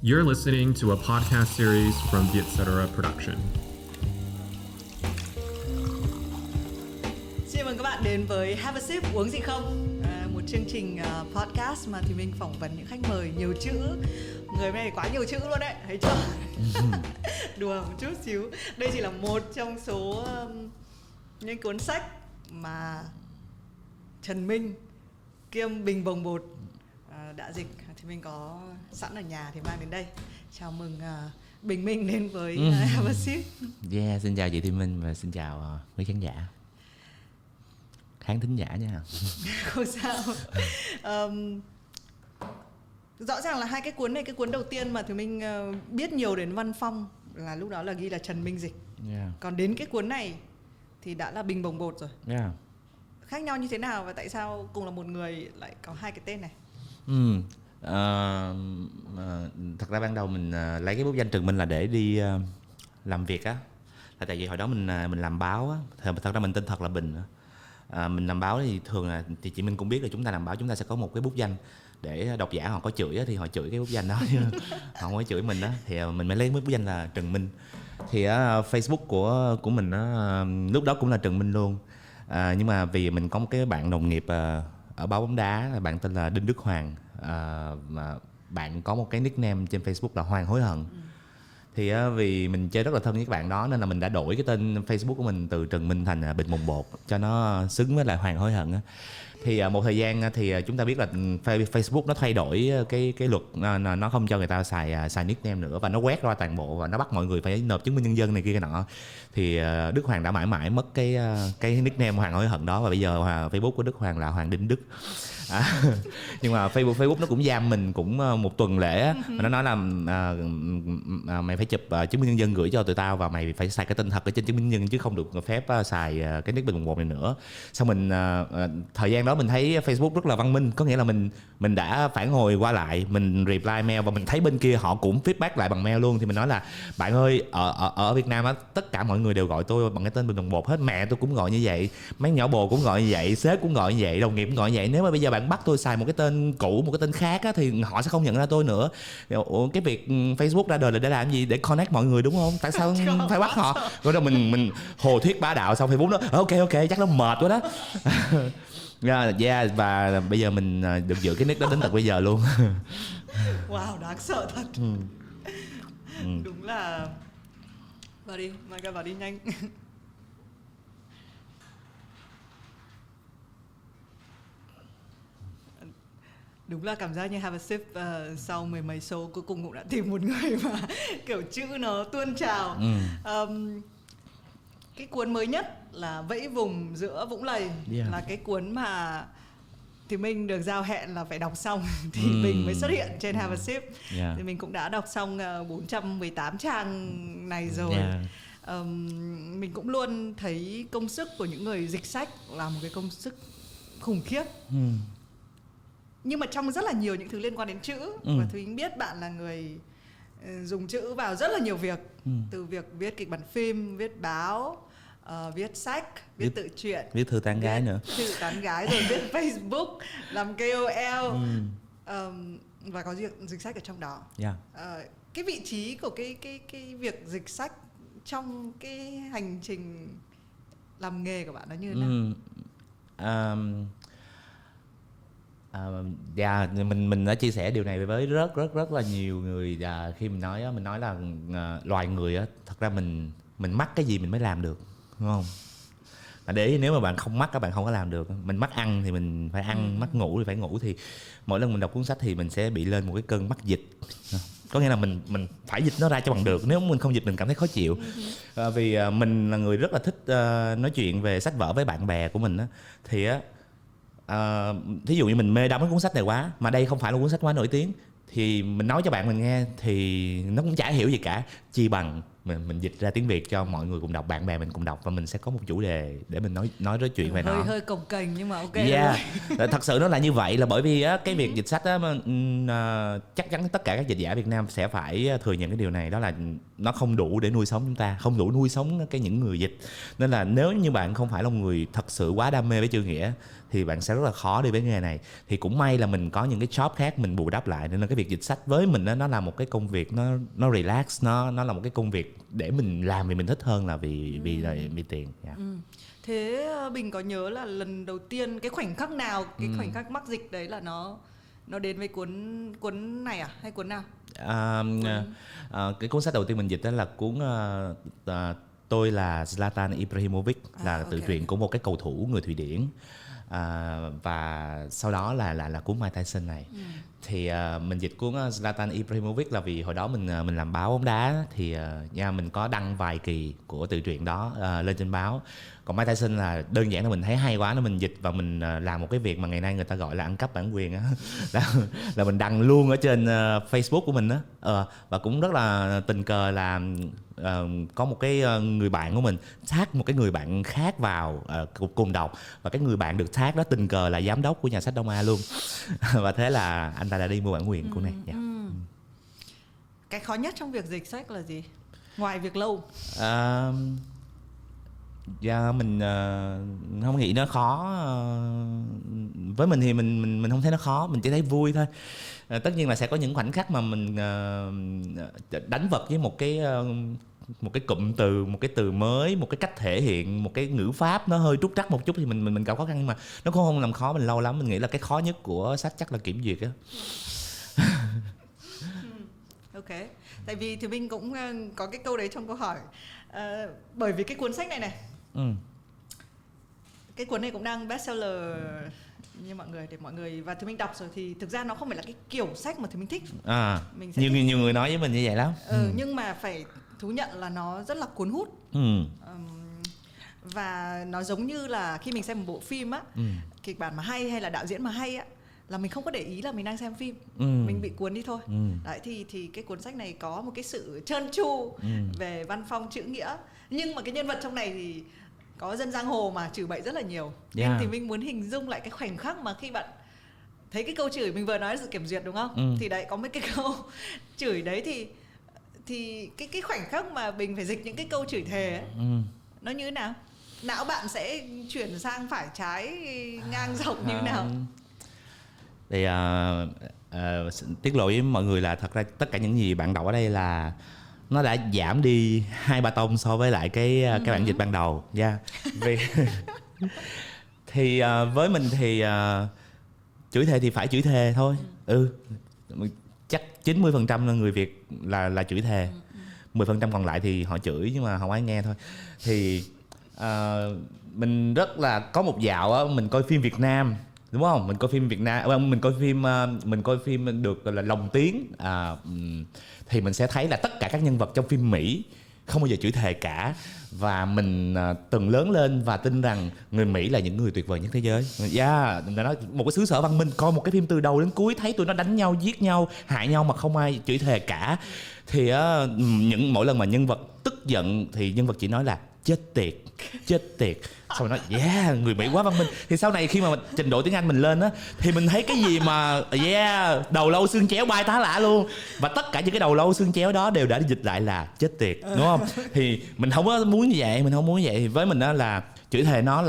You're listening to a podcast series from Vietcetera Production. Xin mời các bạn đến với Have a Sip uống gì không? Một chương trình podcast mà thì mình phỏng vấn những khách mời nhiều chữ. Người này quá nhiều chữ luôn đấy, thấy chưa? Đùa một chút xíu. Đây chỉ là một trong số những cuốn sách mà Trần Minh kiêm Bình Bồng Bột đã dịch. Thì mình có sẵn ở nhà thì mang đến đây. Chào mừng Bình Minh đến với Have a Sip. Yeah, xin chào chị Thị Minh và xin chào quý khán giả, khán thính giả nha. Không sao. Rõ ràng là hai cái cuốn này, cái cuốn đầu tiên mà thì mình biết nhiều đến Văn Phong là lúc đó là ghi là Trần Minh dịch. Yeah. Còn đến cái cuốn này thì đã là Bình Bồng Bột rồi. Yeah. Khác nhau như thế nào và tại sao cùng là một người lại có hai cái tên này? Thật ra ban đầu mình lấy cái bút danh Trần Minh là để đi làm việc á, là tại vì hồi đó mình làm báo á, thật ra mình tên thật là Bình á. Mình làm báo thì thường là thì chị Minh cũng biết là chúng ta làm báo chúng ta sẽ có một cái bút danh để độc giả họ có chửi á, thì họ chửi cái bút danh đó chứ họ không có chửi mình đó, thì mình mới lấy bút danh là Trần Minh. Thì Facebook của mình lúc đó cũng là Trần Minh luôn, nhưng mà vì mình có một cái bạn đồng nghiệp ở báo bóng đá, bạn tên là Đinh Đức Hoàng, mà bạn có một cái nickname trên Facebook là Hoàng Hối Hận. Thì vì mình chơi rất là thân với các bạn đó nên là mình đã đổi cái tên Facebook của mình từ Trần Minh thành Bình Bồng Bột cho nó xứng với lại Hoàng Hối Hận á. Thì một thời gian thì chúng ta biết là Facebook nó thay đổi cái luật, nó không cho người ta xài nickname nữa và nó quét ra toàn bộ và nó bắt mọi người phải nộp chứng minh nhân dân này kia cái nọ. Thì Đức Hoàng đã mãi mãi mất cái nickname Hoàng Hối Hận đó và bây giờ Facebook của Đức Hoàng là Hoàng Đinh Đức. Nhưng mà Facebook nó cũng giam mình cũng một tuần lễ á. Nó nói là mày phải chụp chứng minh nhân dân gửi cho tụi tao và mày phải xài cái tên thật ở trên chứng minh nhân dân chứ không được phép xài cái nick Bình Bồng Bột này nữa. Xong mình thời gian đó mình thấy Facebook rất là văn minh, có nghĩa là mình đã phản hồi qua lại, mình reply mail và mình thấy bên kia họ cũng feedback lại bằng mail luôn. Thì mình nói là bạn ơi, ở Việt Nam á tất cả mọi người đều gọi tôi bằng cái tên Bình Bồng Bột hết, mẹ tôi cũng gọi như vậy, mấy nhỏ bồ cũng gọi như vậy, sếp cũng gọi như vậy, đồng nghiệp cũng gọi như vậy. Nếu mà bây giờ bạn bắt tôi xài một cái tên cũ, một cái tên khác á, thì họ sẽ không nhận ra tôi nữa. Cái việc Facebook ra đời là để làm gì? Để connect mọi người đúng không? Tại sao phải bắt họ? Rồi đó mình hồ thuyết bá đạo, xong Facebook nó ok chắc nó mệt quá đó. Yeah, và bây giờ mình được giữ cái nick đó đến tận bây giờ luôn. Wow, đáng sợ thật. Đúng là vào đi, mày vào đi nhanh. Đúng là cảm giác như Have a Sip sau mười mấy số cuối cùng cũng đã tìm một người mà kiểu chữ nó tuôn trào. Cái cuốn mới nhất là Vẫy Vùng Giữa Vũng Lầy, là cái cuốn mà thì mình được giao hẹn là phải đọc xong thì mình mới xuất hiện trên Have a Sip. Thì mình cũng đã đọc xong 418 trang này rồi. Mình cũng luôn thấy công sức của những người dịch sách là một cái công sức khủng khiếp. Nhưng mà trong rất là nhiều những thứ liên quan đến chữ, và Thúy biết bạn là người dùng chữ vào rất là nhiều việc, từ việc viết kịch bản phim, viết báo, viết sách, viết tự truyện, viết thư tán gái nữa, thư tán gái, rồi viết Facebook, làm KOL, và có dịch sách ở trong đó. Cái vị trí của cái việc dịch sách trong cái hành trình làm nghề của bạn nó như thế nào? Mình đã chia sẻ điều này với rất là nhiều người. Khi mình nói là loài người á, thật ra mình mắc cái gì mình mới làm được, đúng không? Để nếu mà bạn không mắc các bạn không có làm được. Mình mắc ăn thì mình phải ăn, mắc ngủ thì phải ngủ. Thì mỗi lần mình đọc cuốn sách thì mình sẽ bị lên một cái cơn mắc dịch. Có nghĩa là mình phải dịch nó ra cho bằng được. Nếu mình không dịch mình cảm thấy khó chịu. Vì mình là người rất là thích nói chuyện về sách vở với bạn bè của mình á. Thì á, thí dụ như mình mê đắm cái cuốn sách này quá, mà đây không phải là cuốn sách quá nổi tiếng, thì mình nói cho bạn mình nghe thì nó cũng chả hiểu gì cả. Chi bằng mình dịch ra tiếng Việt cho mọi người cùng đọc, bạn bè mình cùng đọc, và mình sẽ có một chủ đề để mình nói chuyện về nó. Hơi cồng kềnh nhưng mà ok. Thật sự nó là như vậy, là bởi vì á, cái việc dịch sách á, chắc chắn tất cả các dịch giả Việt Nam sẽ phải thừa nhận cái điều này, đó là nó không đủ để nuôi sống chúng ta, không đủ nuôi sống những người dịch. Nên là nếu như bạn không phải là một người thật sự quá đam mê với chữ nghĩa thì bạn sẽ rất là khó đi với nghề này. Thì cũng may là mình có những cái job khác mình bù đắp lại, nên là cái việc dịch sách với mình đó, nó là một cái công việc nó relax, nó là một cái công việc để mình làm vì mình thích hơn là vì tiền. Thế Bình có nhớ là lần đầu tiên cái khoảnh khắc nào, cái khoảnh khắc mắc dịch đấy là nó đến với cuốn này à hay cuốn nào? Cái cuốn sách đầu tiên mình dịch đó là cuốn Tôi là Zlatan Ibrahimovic, là tự truyện của một cái cầu thủ người Thụy Điển. Và sau đó là cuốn Mike Tyson này. Thì mình dịch cuốn Zlatan Ibrahimovic là vì hồi đó mình làm báo bóng đá, thì mình có đăng vài kỳ của tự truyện đó lên trên báo. Còn Mike Tyson là đơn giản là mình thấy hay quá, nó mình dịch và mình làm một cái việc mà ngày nay người ta gọi là ăn cắp bản quyền á. là mình đăng luôn ở trên Facebook của mình á. Và cũng rất là tình cờ là có một cái người bạn của mình tag một cái người bạn khác vào cùng đọc, và cái người bạn được tag đó tình cờ là giám đốc của nhà sách Đông A luôn. Và thế là anh ta đã đi mua bản quyền của này. Cái khó nhất trong việc dịch sách là gì, ngoài việc lâu? Mình không nghĩ nó khó. Với mình thì mình không thấy nó khó, mình chỉ thấy vui thôi. Tất nhiên là sẽ có những khoảnh khắc mà mình đánh vật với một cái cụm từ, một cái từ mới, một cái cách thể hiện, một cái ngữ pháp nó hơi trúc trắc một chút thì mình gặp khó khăn, nhưng mà nó cũng không làm khó mình lâu lắm. Mình nghĩ là cái khó nhất của sách chắc là kiểm duyệt á. Ok, tại vì thì mình cũng có cái câu đấy trong câu hỏi. Bởi vì cái cuốn sách này cái cuốn này cũng đang bestseller như mọi người, và thì mình đọc rồi thì thực ra nó không phải là cái kiểu sách mà thì mình thích. Nhiều người nói với mình như vậy lắm. Nhưng mà phải thú nhận là nó rất là cuốn hút. Và nó giống như là khi mình xem một bộ phim á, kịch bản mà hay hay là đạo diễn mà hay á, là mình không có để ý là mình đang xem phim, mình bị cuốn đi thôi. Đấy thì cái cuốn sách này có một cái sự trơn tru về văn phong chữ nghĩa, nhưng mà cái nhân vật trong này thì có dân giang hồ mà chửi bậy rất là nhiều. Nên thì mình muốn hình dung lại cái khoảnh khắc mà khi bạn thấy cái câu chửi mình vừa nói là sự kiểm duyệt đúng không? Thì đấy có mấy cái câu chửi đấy thì cái khoảnh khắc mà Bình phải dịch những cái câu chửi thề ấy, nó như thế nào? Não bạn sẽ chuyển sang phải trái ngang dọc như thế nào? Thì tiết lộ với mọi người là thật ra tất cả những gì bạn đọc ở đây là nó đã giảm đi 2-3 tông so với lại cái bản dịch ban đầu. Vì thì với mình thì chửi thề thì phải chửi thề thôi. Chắc 90% là người Việt là chửi thề, 10% còn lại thì họ chửi nhưng mà không ai nghe thôi. Thì mình rất là có một dạo á, mình coi phim Việt Nam, đúng không? Mình coi phim Việt Nam, mình coi phim được gọi là lồng tiếng, thì mình sẽ thấy là tất cả các nhân vật trong phim Mỹ không bao giờ chửi thề cả. Và mình từng lớn lên và tin rằng người Mỹ là những người tuyệt vời nhất thế giới. Nói một cái xứ sở văn minh, coi một cái phim từ đầu đến cuối thấy tụi nó đánh nhau, giết nhau, hại nhau mà không ai chửi thề cả. Thì mỗi lần mà nhân vật tức giận thì nhân vật chỉ nói là chết tiệt. Xong rồi nói người Mỹ quá văn minh. Thì sau này khi mà trình độ tiếng Anh mình lên á, thì mình thấy cái gì mà đầu lâu xương chéo bay tá lả luôn. Và tất cả những cái đầu lâu xương chéo đó đều đã dịch lại là chết tiệt, đúng không? Thì mình không có muốn như vậy, Thì với mình đó là chửi thề nó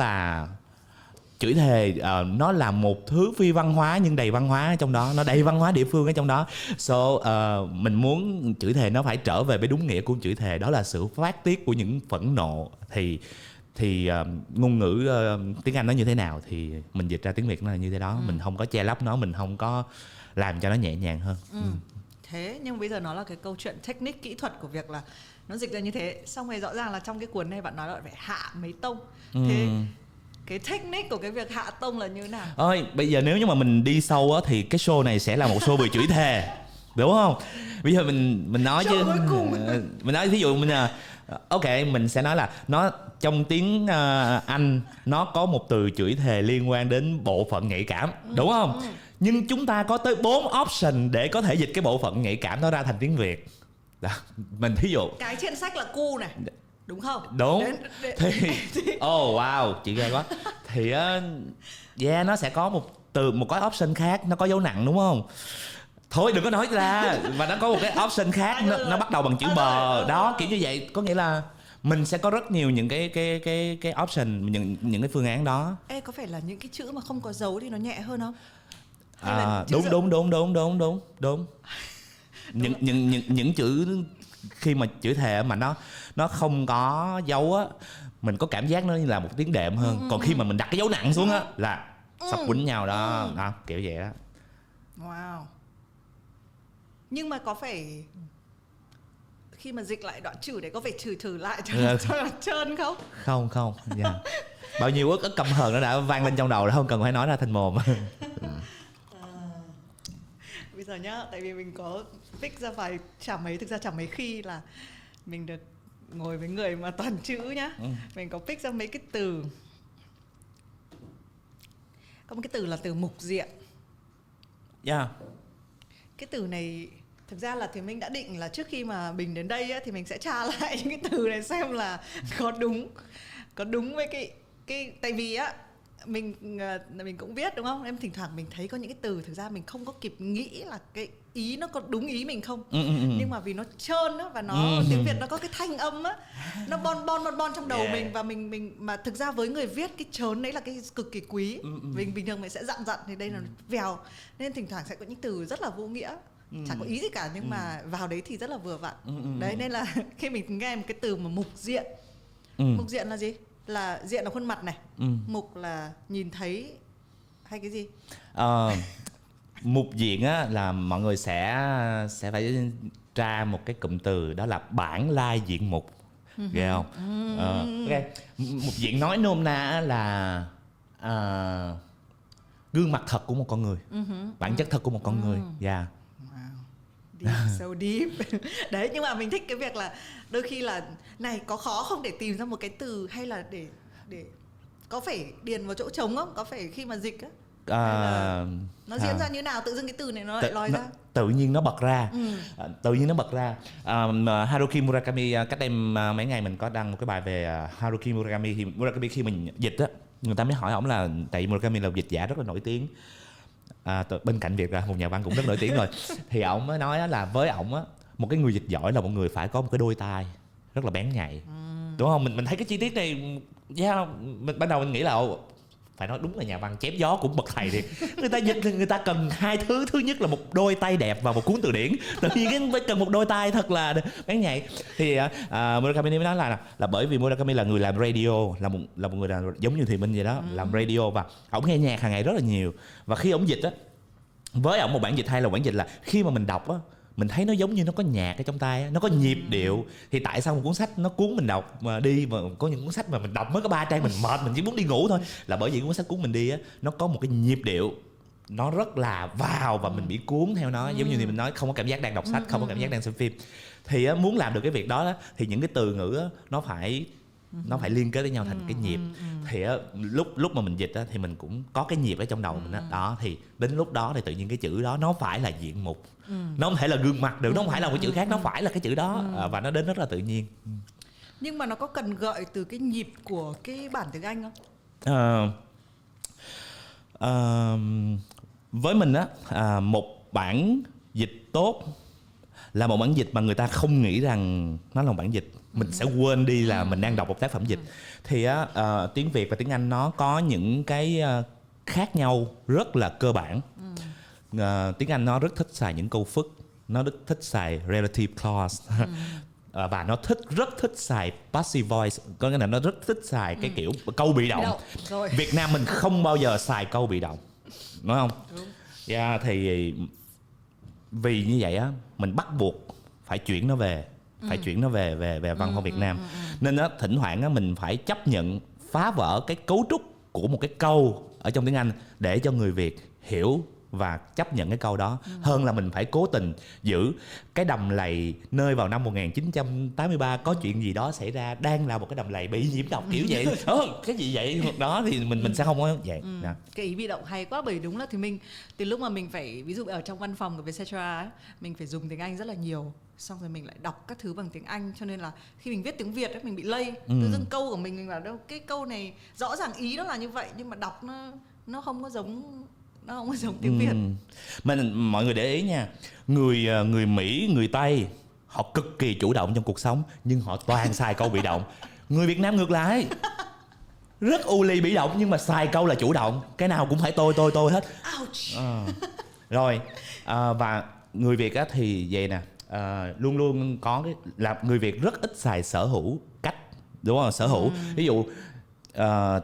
là một thứ phi văn hóa nhưng đầy văn hóa ở trong đó, nó đầy văn hóa địa phương ở trong đó. Mình muốn chửi thề nó phải trở về với đúng nghĩa của chửi thề, đó là sự phát tiết của những phẫn nộ. Thì ngôn ngữ tiếng Anh nó như thế nào thì mình dịch ra tiếng Việt nó là như thế đó. Mình không có che lấp nó, mình không có làm cho nó nhẹ nhàng hơn. Thế nhưng bây giờ nó là cái câu chuyện technique kỹ thuật của việc là nó dịch ra như thế. Xong rồi rõ ràng là trong cái cuốn này bạn nói là phải hạ mấy tông. Thế cái technique của cái việc hạ tông là như thế nào? Bây giờ nếu như mà mình đi sâu á thì cái show này sẽ là một show về chửi thề, đúng không? Bây giờ mình nói chứ, mình nói ví dụ mình sẽ nói là nó trong tiếng Anh nó có một từ chửi thề liên quan đến bộ phận nhạy cảm, đúng không? Nhưng chúng ta có tới 4 option để có thể dịch cái bộ phận nhạy cảm đó ra thành tiếng Việt. Đó, mình thí dụ cái trên sách là cu này, đúng không? Đúng. Thì oh wow, chị ghê quá. Thì nó sẽ có một cái option khác, nó có dấu nặng đúng không? Thôi đừng có nói ra. Và nó có một cái option khác, nó bắt đầu bằng chữ bờ. Đó, kiểu như vậy. Có nghĩa là mình sẽ có rất nhiều những cái option, những cái phương án đó. Ê, có phải là những cái chữ mà không có dấu thì nó nhẹ hơn không? Đúng. Những chữ khi mà chữ thề mà nó không có dấu á, mình có cảm giác nó như là một tiếng đệm hơn. Còn khi mà mình đặt cái dấu nặng xuống á là sắp quýnh nhau đó. Đó, kiểu vậy đó. Wow. Nhưng mà có phải khi mà dịch lại đoạn chữ đấy có phải trừ lại cho là trơn không? Không. Yeah. Bao nhiêu ức căm hờn nó đã vang lên trong đầu, không cần phải nói ra thành mồm. Bây giờ nhá, tại vì mình có pick ra vài thực ra chả mấy khi là mình được ngồi với người mà toàn chữ nhá. Mình có pick ra mấy cái từ. Có một cái từ là từ mục diện. Yeah. Cái từ này thực ra là thì mình đã định là trước khi mà Bình đến đây á, thì mình sẽ tra lại những cái từ này xem là có đúng với cái tại vì á mình cũng biết đúng không, em thỉnh thoảng mình thấy có những cái từ thực ra mình không có kịp nghĩ là cái ý nó có đúng ý mình không. Nhưng mà vì nó trơn á và nó tiếng Việt nó có cái thanh âm á, nó bon trong đầu mình, và mình mà thực ra với người viết cái trớn đấy là cái cực kỳ quý. Mình bình thường mình sẽ dặn thì đây là vèo, nên thỉnh thoảng sẽ có những từ rất là vô nghĩa, chẳng có ý gì cả, nhưng mà vào đấy thì rất là vừa vặn. Đấy nên là khi mình nghe một cái từ mà mục diện. Mục diện là gì? Là diện là khuôn mặt này, mục là nhìn thấy hay cái gì? Mục diện á là mọi người sẽ phải tra một cái cụm từ, đó là bản lai diện mục. Ghê không? Okay. Mục diện nói nôm na là gương mặt thật của một con người, bản chất thật của một con người. Yeah. Deep, so deep. Đấy, nhưng mà mình thích cái việc là đôi khi là này có khó không để tìm ra một cái từ, hay là để có phải điền vào chỗ trống không? Có phải khi mà dịch á nó diễn ra như nào, tự dưng cái từ này nó lại lòi ra? Tự nhiên nó bật ra. Haruki Murakami, cách đây mấy ngày mình có đăng một cái bài về Haruki Murakami. Thì Murakami khi mình dịch á, người ta mới hỏi ổng là, tại vì Murakami là dịch giả rất là nổi tiếng, bên cạnh việc là một nhà văn cũng rất nổi tiếng rồi, thì ổng mới nói là với ổng á, một cái người dịch giỏi là một người phải có một cái đôi tai rất là bén nhạy. Đúng không? Mình thấy cái chi tiết này, ban đầu mình nghĩ là phải nói đúng là nhà văn chém gió cũng bậc thầy thì người ta dịch thì người ta cần hai thứ. Thứ nhất là một đôi tay đẹp và một cuốn từ điển, tự nhiên phải cần một đôi tay thật là bén nhạy. Thì Murakami mới nói là bởi vì Murakami là người làm radio, là một người là giống như Thùy Minh vậy đó, làm radio, và ổng nghe nhạc hàng ngày rất là nhiều. Và khi ổng dịch á, với ổng một bản dịch hay là bản dịch là khi mà mình đọc á, mình thấy nó giống như nó có nhạc ở trong tai, nó có nhịp điệu. Thì tại sao một cuốn sách nó cuốn mình đọc mà đi, mà có những cuốn sách mà mình đọc mới có 3 trang mình mệt, mình chỉ muốn đi ngủ thôi, là bởi vì cuốn sách cuốn mình đi á, nó có một cái nhịp điệu, nó rất là vào và mình bị cuốn theo nó. Giống như thì mình nói, không có cảm giác đang đọc sách, không có cảm giác đang xem phim. Thì á, muốn làm được cái việc đó thì những cái từ ngữ á, nó phải liên kết với nhau thành cái nhịp. Thì á, lúc mà mình dịch á, thì mình cũng có cái nhịp ở trong đầu mình đó. Thì đến lúc đó thì tự nhiên cái chữ đó nó phải là diện mục, nó không thể là gương mặt được, nó không phải là một chữ khác, nó phải là cái chữ đó. Và nó đến rất là tự nhiên. Nhưng mà nó có cần gợi từ cái nhịp của cái bản tiếng Anh không? Với mình á, một bản dịch tốt là một bản dịch mà người ta không nghĩ rằng nó là một bản dịch. Mình sẽ quên đi là mình đang đọc một tác phẩm dịch. Thì tiếng Việt và tiếng Anh nó có những cái khác nhau rất là cơ bản. Tiếng Anh nó rất thích xài những câu phức, nó rất thích xài relative clause, và nó rất thích xài passive voice, có nghĩa là nó rất thích xài cái kiểu câu bị động. Việt Nam mình không bao giờ xài câu bị động, đúng không? Thì vì như vậy á, mình bắt buộc phải chuyển nó về, về văn hóa Việt Nam. Nên á, thỉnh thoảng á, mình phải chấp nhận phá vỡ cái cấu trúc của một cái câu ở trong tiếng Anh để cho người Việt hiểu và chấp nhận cái câu đó, hơn là mình phải cố tình giữ cái đầm lầy nơi vào năm 1983 có chuyện gì đó xảy ra, đang là một cái đầm lầy bị nhiễm độc kiểu vậy. Cái gì vậy đó thì mình sẽ không có vậy. Cái ý bị động hay quá, bởi đúng là thì mình từ lúc mà mình phải, ví dụ ở trong văn phòng của Vietcetera ấy, mình phải dùng tiếng Anh rất là nhiều, xong rồi mình lại đọc các thứ bằng tiếng Anh, cho nên là khi mình viết tiếng Việt ấy mình bị lây. Tự dưng câu của mình bảo đâu cái câu này rõ ràng ý nó là như vậy nhưng mà đọc nó không có giống tiếng Việt. Mọi người để ý nha, người Mỹ, người Tây họ cực kỳ chủ động trong cuộc sống nhưng họ toàn xài câu bị động. Người Việt Nam ngược lại, rất u ly bị động nhưng mà xài câu là chủ động, cái nào cũng phải tôi hết. Rồi và người Việt á thì vậy nè, luôn luôn có cái là người Việt rất ít xài sở hữu cách, đúng không? Sở hữu, ví dụ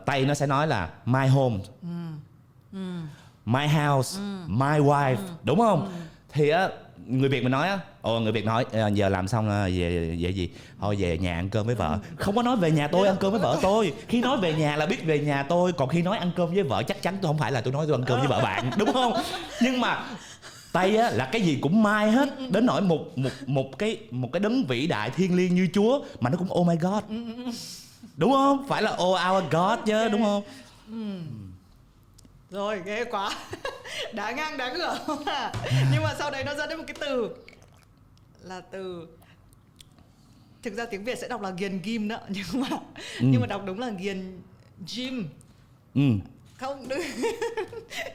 Tây nó sẽ nói là my home, my house, my wife, đúng không? Thì á người Việt mình nói á, người Việt nói giờ làm xong về gì thôi về nhà ăn cơm với vợ, không có nói về nhà tôi ăn cơm với vợ tôi. Khi nói về nhà là biết về nhà tôi, còn khi nói ăn cơm với vợ chắc chắn tôi không phải là tôi nói tôi ăn cơm với vợ bạn, đúng không? Nhưng mà Tây á là cái gì cũng mai hết, đến nỗi một cái đấng vĩ đại thiêng liêng như Chúa mà nó cũng oh my God, đúng không? Phải là oh our God chứ, đúng không? Rồi ghê quá. Đá ngang đá ngửa. Nhưng mà sau đấy nó dẫn đến một cái từ là từ, thực ra tiếng Việt sẽ đọc là ghiền ghim đó, nhưng mà đọc đúng là ghiền gym. Không đúng.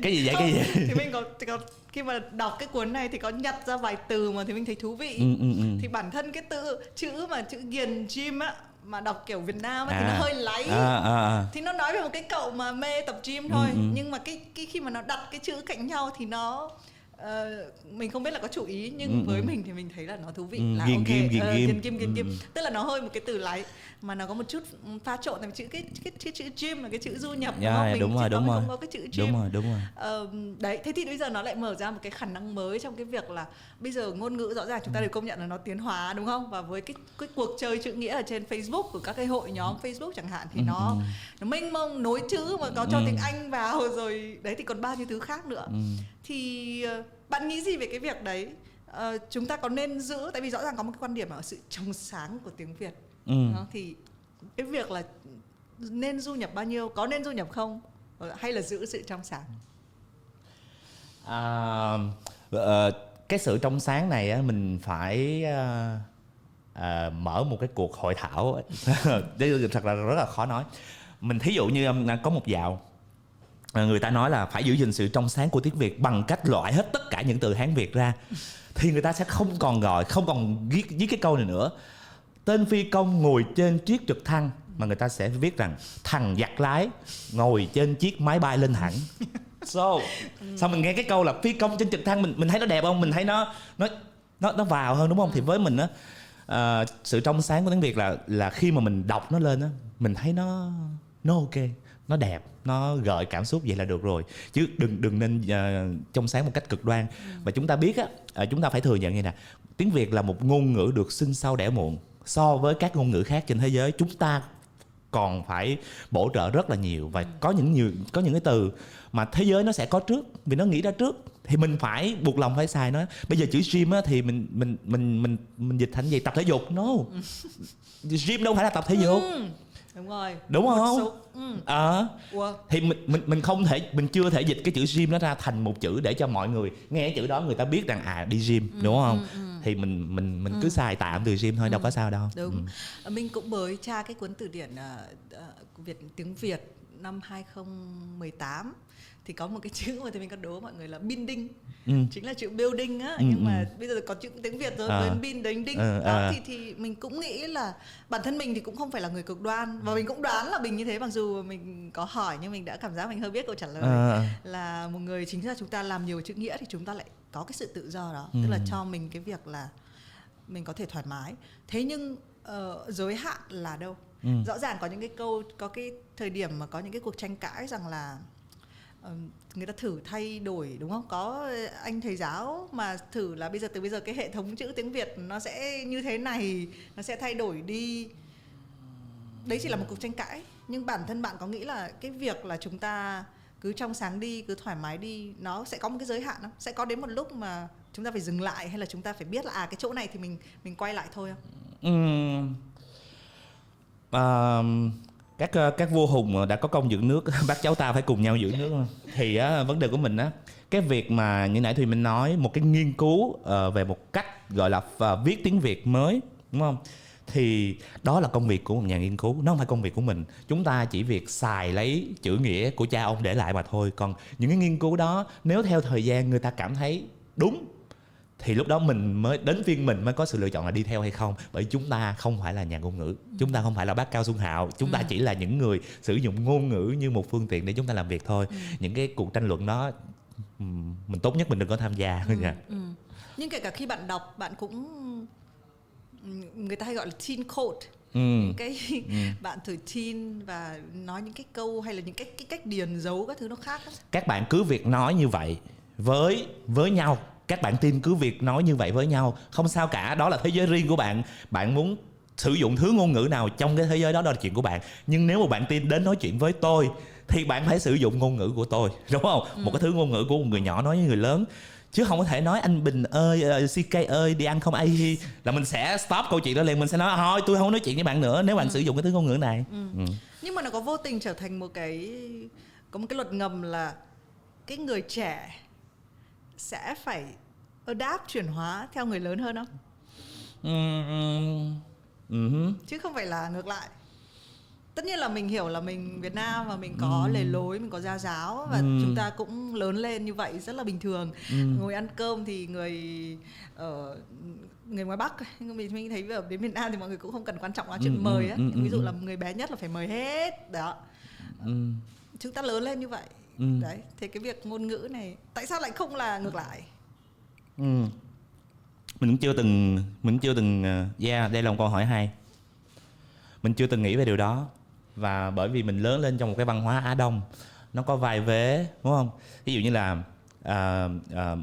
Cái gì vậy? Không, cái gì vậy? Thì mình có khi mà đọc cái cuốn này thì có nhặt ra vài từ mà thì mình thấy thú vị. Thì bản thân cái chữ ghiền gym á mà đọc kiểu Việt Nam ấy, thì nó hơi láy. Thì nó nói về một cái cậu mà mê tập gym thôi. Nhưng mà cái khi mà nó đặt cái chữ cạnh nhau thì nó mình không biết là có chủ ý, nhưng với mình thì mình thấy là nó thú vị. Là ghiền ghim. Tức là nó hơi một cái từ láy mà nó có một chút pha trộn, tại vì cái chữ gym là cái chữ du nhập, đúng không? Mình không có cái chữ gym. Đúng rồi. Đấy, thế thì bây giờ nó lại mở ra một cái khả năng mới trong cái việc là bây giờ ngôn ngữ rõ ràng chúng ta đều công nhận là nó tiến hóa, đúng không? Và với cái cuộc chơi chữ nghĩa ở trên Facebook của các cái hội nhóm Facebook chẳng hạn thì nó mênh mông, nối chữ mà có cho tiếng Anh vào rồi đấy, thì còn bao nhiêu thứ khác nữa. Thì bạn nghĩ gì về cái việc đấy? Chúng ta có nên giữ, tại vì rõ ràng có một cái quan điểm ở sự trong sáng của tiếng Việt. Thì cái việc là nên du nhập bao nhiêu, có nên du nhập không, hay là giữ sự trong sáng? Cái sự trong sáng này á, mình phải mở một cái cuộc hội thảo. Thật là rất là khó nói. Mình thí dụ như có một dạo người ta nói là phải giữ gìn sự trong sáng của tiếng Việt bằng cách loại hết tất cả những từ Hán Việt ra, thì người ta sẽ không còn viết cái câu này nữa. Tên phi công ngồi trên chiếc trực thăng, mà người ta sẽ viết rằng thằng giặc lái ngồi trên chiếc máy bay lên thẳng. Sao mình nghe cái câu là phi công trên trực thăng, mình thấy nó đẹp không? Mình thấy nó vào hơn, đúng không? Thì với mình á, sự trong sáng của tiếng Việt là khi mà mình đọc nó lên á, mình thấy nó ok, nó đẹp, nó gợi cảm xúc, vậy là được rồi, chứ đừng nên trong sáng một cách cực đoan. Và chúng ta biết á, chúng ta phải thừa nhận như nè, tiếng Việt là một ngôn ngữ được sinh sau đẻ muộn. So với các ngôn ngữ khác trên thế giới, chúng ta còn phải bổ trợ rất là nhiều, và có những cái từ mà thế giới nó sẽ có trước, vì nó nghĩ ra trước, thì mình phải buộc lòng phải xài nó. Bây giờ chữ gym á thì mình dịch thành gì? Tập thể dục? No, gym đâu phải là tập thể dục. Đúng rồi. Đúng không? Thì mình không thể, mình chưa thể dịch cái chữ gym nó ra thành một chữ để cho mọi người nghe cái chữ đó người ta biết rằng đi gym, đúng không? Thì mình cứ xài tạm từ gym thôi, đâu có sao đâu. Đúng. Mình cũng mới tra cái cuốn từ điển tiếng Việt năm 2018 thì có một cái chữ mà thì mình có đố mọi người là binding, chính là chữ building á, nhưng mà bây giờ có chữ tiếng Việt rồi, với binding đó, thì mình cũng nghĩ là bản thân mình thì cũng không phải là người cực đoan, và mình cũng đoán là mình như thế, mặc dù mình có hỏi nhưng mình đã cảm giác mình hơi biết câu trả lời là một người, chính là chúng ta làm nhiều chữ nghĩa thì chúng ta lại có cái sự tự do đó, tức là cho mình cái việc là mình có thể thoải mái. Thế nhưng giới hạn là đâu? Rõ ràng có những cái câu, có cái thời điểm mà có những cái cuộc tranh cãi rằng là người ta thử thay đổi, đúng không? Có anh thầy giáo mà thử là từ bây giờ cái hệ thống chữ tiếng Việt nó sẽ như thế này, nó sẽ thay đổi đi. Đấy chỉ là một cuộc tranh cãi, nhưng bản thân bạn có nghĩ là cái việc là chúng ta cứ trong sáng đi, cứ thoải mái đi, nó sẽ có một cái giới hạn không? Sẽ có đến một lúc mà chúng ta phải dừng lại, hay là chúng ta phải biết là cái chỗ này thì mình quay lại thôi không? Các vua hùng đã có công giữ nước, bắt cháu ta phải cùng nhau giữ nước. Thì vấn đề của mình á, cái việc mà như nãy Thùy Minh nói, một cái nghiên cứu về một cách gọi là viết tiếng Việt mới, đúng không? Thì đó là công việc của một nhà nghiên cứu, nó không phải công việc của mình. Chúng ta chỉ việc xài lấy chữ nghĩa của cha ông để lại mà thôi. Còn những cái nghiên cứu đó, nếu theo thời gian người ta cảm thấy đúng, thì lúc đó mình mới đến phiên mình mới có sự lựa chọn là đi theo hay không. Bởi chúng ta không phải là nhà ngôn ngữ, chúng ta không phải là bác Cao Xuân Hạo, chúng ta chỉ là những người sử dụng ngôn ngữ như một phương tiện để chúng ta làm việc thôi. Những cái cuộc tranh luận đó mình tốt nhất mình đừng có tham gia. Nhưng kể cả khi bạn đọc, bạn cũng, người ta hay gọi là teen quote, cái bạn thử teen và nói những cái câu hay là những cái cách điền dấu các thứ nó khác đó. Các bạn cứ việc nói như vậy với nhau, các bạn tin cứ việc nói như vậy với nhau, không sao cả, đó là thế giới riêng của bạn. Bạn muốn sử dụng thứ ngôn ngữ nào trong cái thế giới đó, đó là chuyện của bạn. Nhưng nếu mà bạn tin đến nói chuyện với tôi thì bạn phải sử dụng ngôn ngữ của tôi, đúng không? Một cái thứ ngôn ngữ của một người nhỏ nói với người lớn, chứ không có thể nói anh Bình ơi, CK ơi, đi ăn không ai hi, là mình sẽ stop câu chuyện đó liền. Mình sẽ nói thôi tôi không nói chuyện với bạn nữa nếu bạn sử dụng cái thứ ngôn ngữ này. Nhưng mà nó có vô tình trở thành có một cái luật ngầm là cái người trẻ sẽ phải adapt, chuyển hóa theo người lớn hơn không? Chứ không phải là ngược lại. Tất nhiên là mình hiểu là mình Việt Nam và mình có lề lối, mình có gia giáo, và chúng ta cũng lớn lên như vậy rất là bình thường. Ngồi ăn cơm thì người ngoài Bắc, mình thấy ở đến Việt Nam thì mọi người cũng không cần quan trọng là chuyện mời á. Ví dụ là người bé nhất là phải mời hết đó. Chúng ta lớn lên như vậy. Đấy, thì cái việc ngôn ngữ này tại sao lại không là ngược lại? Mình cũng chưa từng đây là một câu hỏi hay. Mình chưa từng nghĩ về điều đó. Và bởi vì mình lớn lên trong một cái văn hóa Á Đông, nó có vai vế, đúng không? Ví dụ như là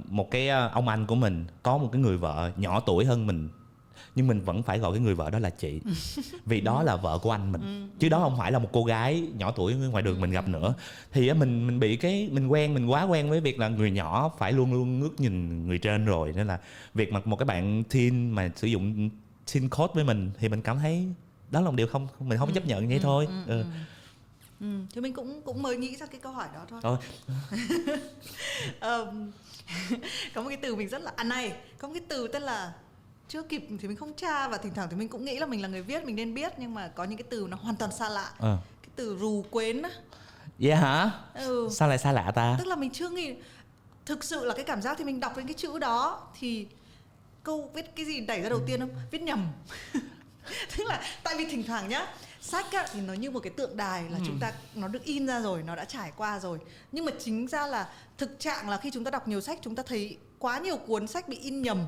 một cái ông anh của mình có một cái người vợ nhỏ tuổi hơn mình, nhưng mình vẫn phải gọi cái người vợ đó là chị, vì đó là vợ của anh mình, chứ đó không phải là một cô gái nhỏ tuổi ngoài đường mình gặp nữa. Thì mình bị mình quá quen với việc là người nhỏ phải luôn luôn ngước nhìn người trên rồi, nên là việc mà một cái bạn teen mà sử dụng teen code với mình thì mình cảm thấy đó là một điều mình không chấp nhận vậy thôi. Thì mình cũng mới nghĩ ra cái câu hỏi đó thôi. Có một cái từ mình rất là có một cái từ tên là chưa kịp thì mình không tra, và thỉnh thoảng thì mình cũng nghĩ là mình là người viết, mình nên biết, nhưng mà có những cái từ nó hoàn toàn xa lạ. Cái từ rù quến á. Dạ hả? Sao lại xa lạ ta? Tức là mình chưa nghĩ, thực sự là cái cảm giác thì mình đọc đến cái chữ đó thì câu viết cái gì đẩy ra đầu tiên không? Viết nhầm. Tức là tại vì thỉnh thoảng nhá, sách á, thì nó như một cái tượng đài là chúng ta, nó được in ra rồi, nó đã trải qua rồi. Nhưng mà chính ra là thực trạng là khi chúng ta đọc nhiều sách, chúng ta thấy quá nhiều cuốn sách bị in nhầm,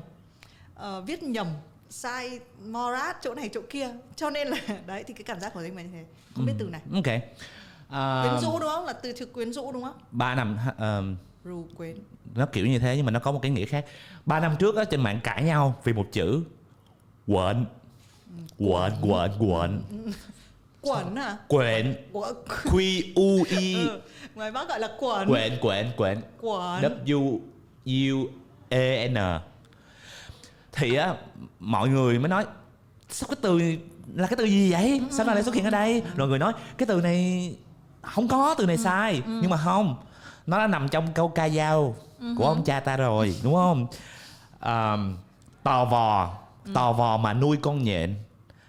viết nhầm, sai morat chỗ này chỗ kia. Cho nên là đấy, thì cái cảm giác của mình như thế. Không biết từ này. Ok. Quyến rũ đúng không? Là từ chữ quyến rũ đúng không? 3 năm Rù quến. nó kiểu như thế, nhưng mà nó có một cái nghĩa khác. 3 năm trước á, trên mạng cãi nhau vì một chữ quện. Quẩn hả? Quện. Q-U-I. Ngoài Bắc gọi là quẩn. Quện. W-U-E-N. Thì á, mọi người mới nói sao cái từ là cái từ gì vậy? Sao nó lại xuất hiện ở đây? Rồi người nói cái từ này không có, từ này sai. Nhưng mà không, nó đã nằm trong câu ca dao của ông cha ta rồi, đúng không? Tò vò mà nuôi con nhện,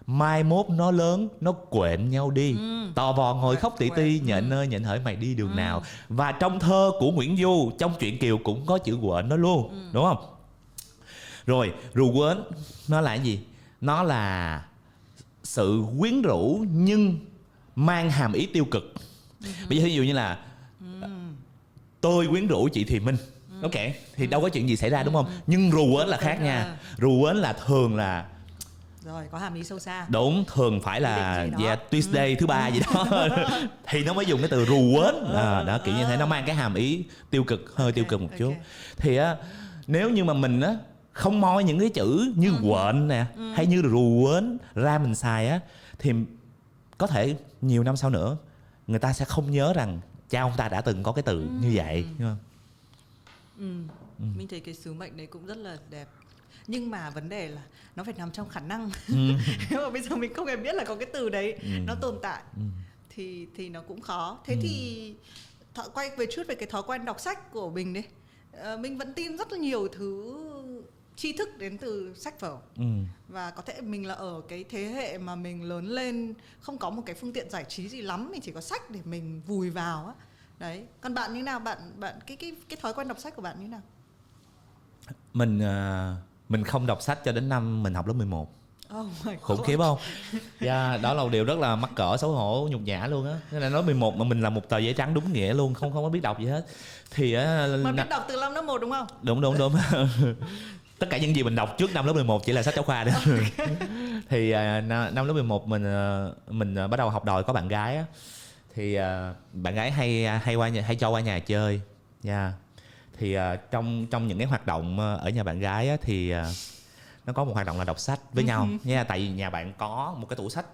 mai mốt nó lớn nó quện nhau đi. Tò vò ngồi khóc tỉ ti, nhện ơi nhện hỡi mày đi đường nào. Và trong thơ của Nguyễn Du, trong truyện Kiều cũng có chữ quện đó luôn, đúng không? Rồi rù quến nó là cái gì? Nó là sự quyến rũ nhưng mang hàm ý tiêu cực. Bây giờ ví dụ như là tôi quyến rũ chị Thùy Minh, ok, thì đâu có chuyện gì xảy ra, đúng không? Nhưng rù quến là khác nha. Rù quến là thường là rồi có hàm ý sâu xa. Đúng, thường phải là Tuesday thứ ba gì đó thì nó mới dùng cái từ rù quến. Đó kiểu như thế, nó mang cái hàm ý tiêu cực, hơi tiêu cực một chút. Thì á, nếu như mà mình á không moi những cái chữ như quện nè hay như rù quến ra mình xài á, thì có thể nhiều năm sau nữa người ta sẽ không nhớ rằng cha ông ta đã từng có cái từ như vậy, đúng không? Mình thấy cái sứ mệnh đấy cũng rất là đẹp. Nhưng mà vấn đề là nó phải nằm trong khả năng. Nếu mà bây giờ mình không hề biết là có cái từ đấy nó tồn tại thì nó cũng khó. Thế thì quay về chút về cái thói quen đọc sách của mình đi. Mình vẫn tin rất là nhiều thứ tri thức đến từ sách vở. Và có thể mình là ở cái thế hệ mà mình lớn lên không có một cái phương tiện giải trí gì lắm, mình chỉ có sách để mình vùi vào á. Đấy. Còn bạn như nào? Bạn cái thói quen đọc sách của bạn như nào? Mình không đọc sách cho đến năm mình học lớp 11. Khủng khiếp không? Đó là một điều rất là mắc cỡ, xấu hổ, nhục nhã luôn á. Nên là lớp 11 mà mình là một tờ giấy trắng đúng nghĩa luôn, không có biết đọc gì hết. Thì mà biết đọc từ năm lớp 1 đúng không? Đúng. Tất cả những gì mình đọc trước năm lớp 11 chỉ là sách giáo khoa đó. Thì năm lớp 11 mình bắt đầu học đòi có bạn gái á. Thì bạn gái hay cho qua nhà chơi. Thì trong những cái hoạt động ở nhà bạn gái á, thì nó có một hoạt động là đọc sách với nhau nha. Tại vì nhà bạn có một cái tủ sách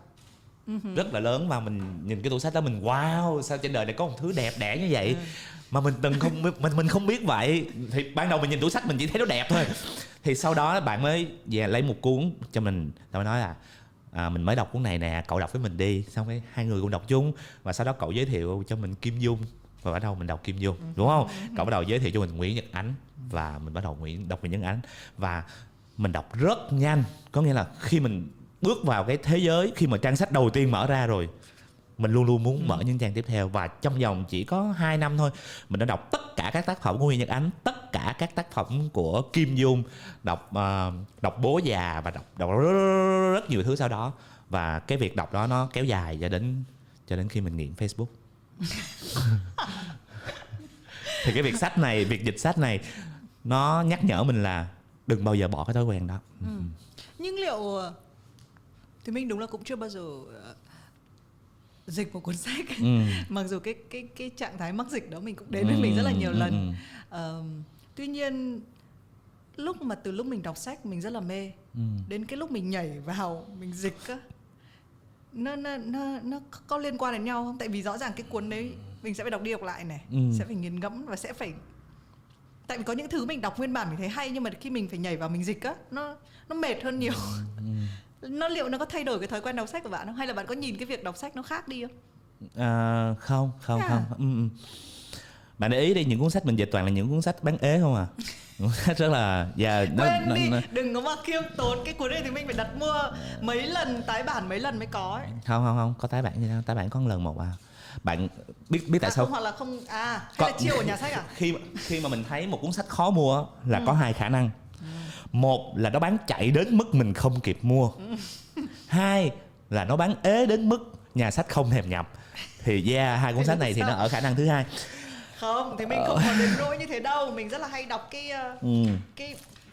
rất là lớn, và mình nhìn cái tủ sách đó mình wow, sao trên đời này có một thứ đẹp đẽ như vậy mà mình không biết vậy. Thì ban đầu mình nhìn tủ sách mình chỉ thấy nó đẹp thôi. Thì sau đó bạn mới về lấy một cuốn cho mình, tao mới nói là mình mới đọc cuốn này nè, cậu đọc với mình đi. Xong cái hai người cùng đọc chung, và sau đó cậu giới thiệu cho mình Kim Dung, và bắt đầu mình đọc Kim Dung, đúng không? Cậu bắt đầu giới thiệu cho mình Nguyễn Nhật Ánh, và mình bắt đầu đọc Nguyễn Nhật Ánh, và mình đọc rất nhanh. Có nghĩa là khi mình bước vào cái thế giới, khi mà trang sách đầu tiên mở ra rồi, mình luôn luôn muốn mở những trang tiếp theo. Và trong vòng chỉ có 2 năm thôi, mình đã đọc tất cả các tác phẩm của Nguyễn Nhật Ánh, tất cả các tác phẩm của Kim Dung, đọc Bố Già, và đọc rất nhiều thứ sau đó. Và cái việc đọc đó nó kéo dài cho đến khi mình nghiện Facebook. Thì cái việc dịch sách này nó nhắc nhở mình là đừng bao giờ bỏ cái thói quen đó. Nhưng liệu thì mình đúng là cũng chưa bao giờ dịch một cuốn sách. Mặc dù cái trạng thái mắc dịch đó mình cũng đến với mình rất là nhiều lần. Tuy nhiên từ lúc mình đọc sách mình rất là mê, đến cái lúc mình nhảy vào mình dịch á, nó có liên quan đến nhau không? Tại vì rõ ràng cái cuốn đấy mình sẽ phải đọc đi đọc lại này, sẽ phải nghiền ngẫm, và sẽ phải, tại vì có những thứ mình đọc nguyên bản mình thấy hay, nhưng mà khi mình phải nhảy vào mình dịch á, nó mệt hơn nhiều. Liệu nó có thay đổi cái thói quen đọc sách của bạn không? Hay là bạn có nhìn cái việc đọc sách nó khác đi không? Không. Bạn để ý đi, những cuốn sách mình dịch toàn là những cuốn sách bán ế không à. Rất là đừng có mà khiêm tốn. Cái cuốn này thì mình phải đặt mua mấy lần, tái bản mấy lần mới có ấy. Không có tái bản gì đâu, tái bản có một lần một à. Bạn biết tại sao không, hoặc là không hay là chiêu của nhà sách à? Khi mà mình thấy một cuốn sách khó mua là có hai khả năng. Một là nó bán chạy đến mức mình không kịp mua. Hai là nó bán ế đến mức nhà sách không thèm nhập. Thì hai cuốn sách này thì nó ở khả năng thứ hai. Không, thì mình không còn đến nỗi như thế đâu. Mình rất là hay đọc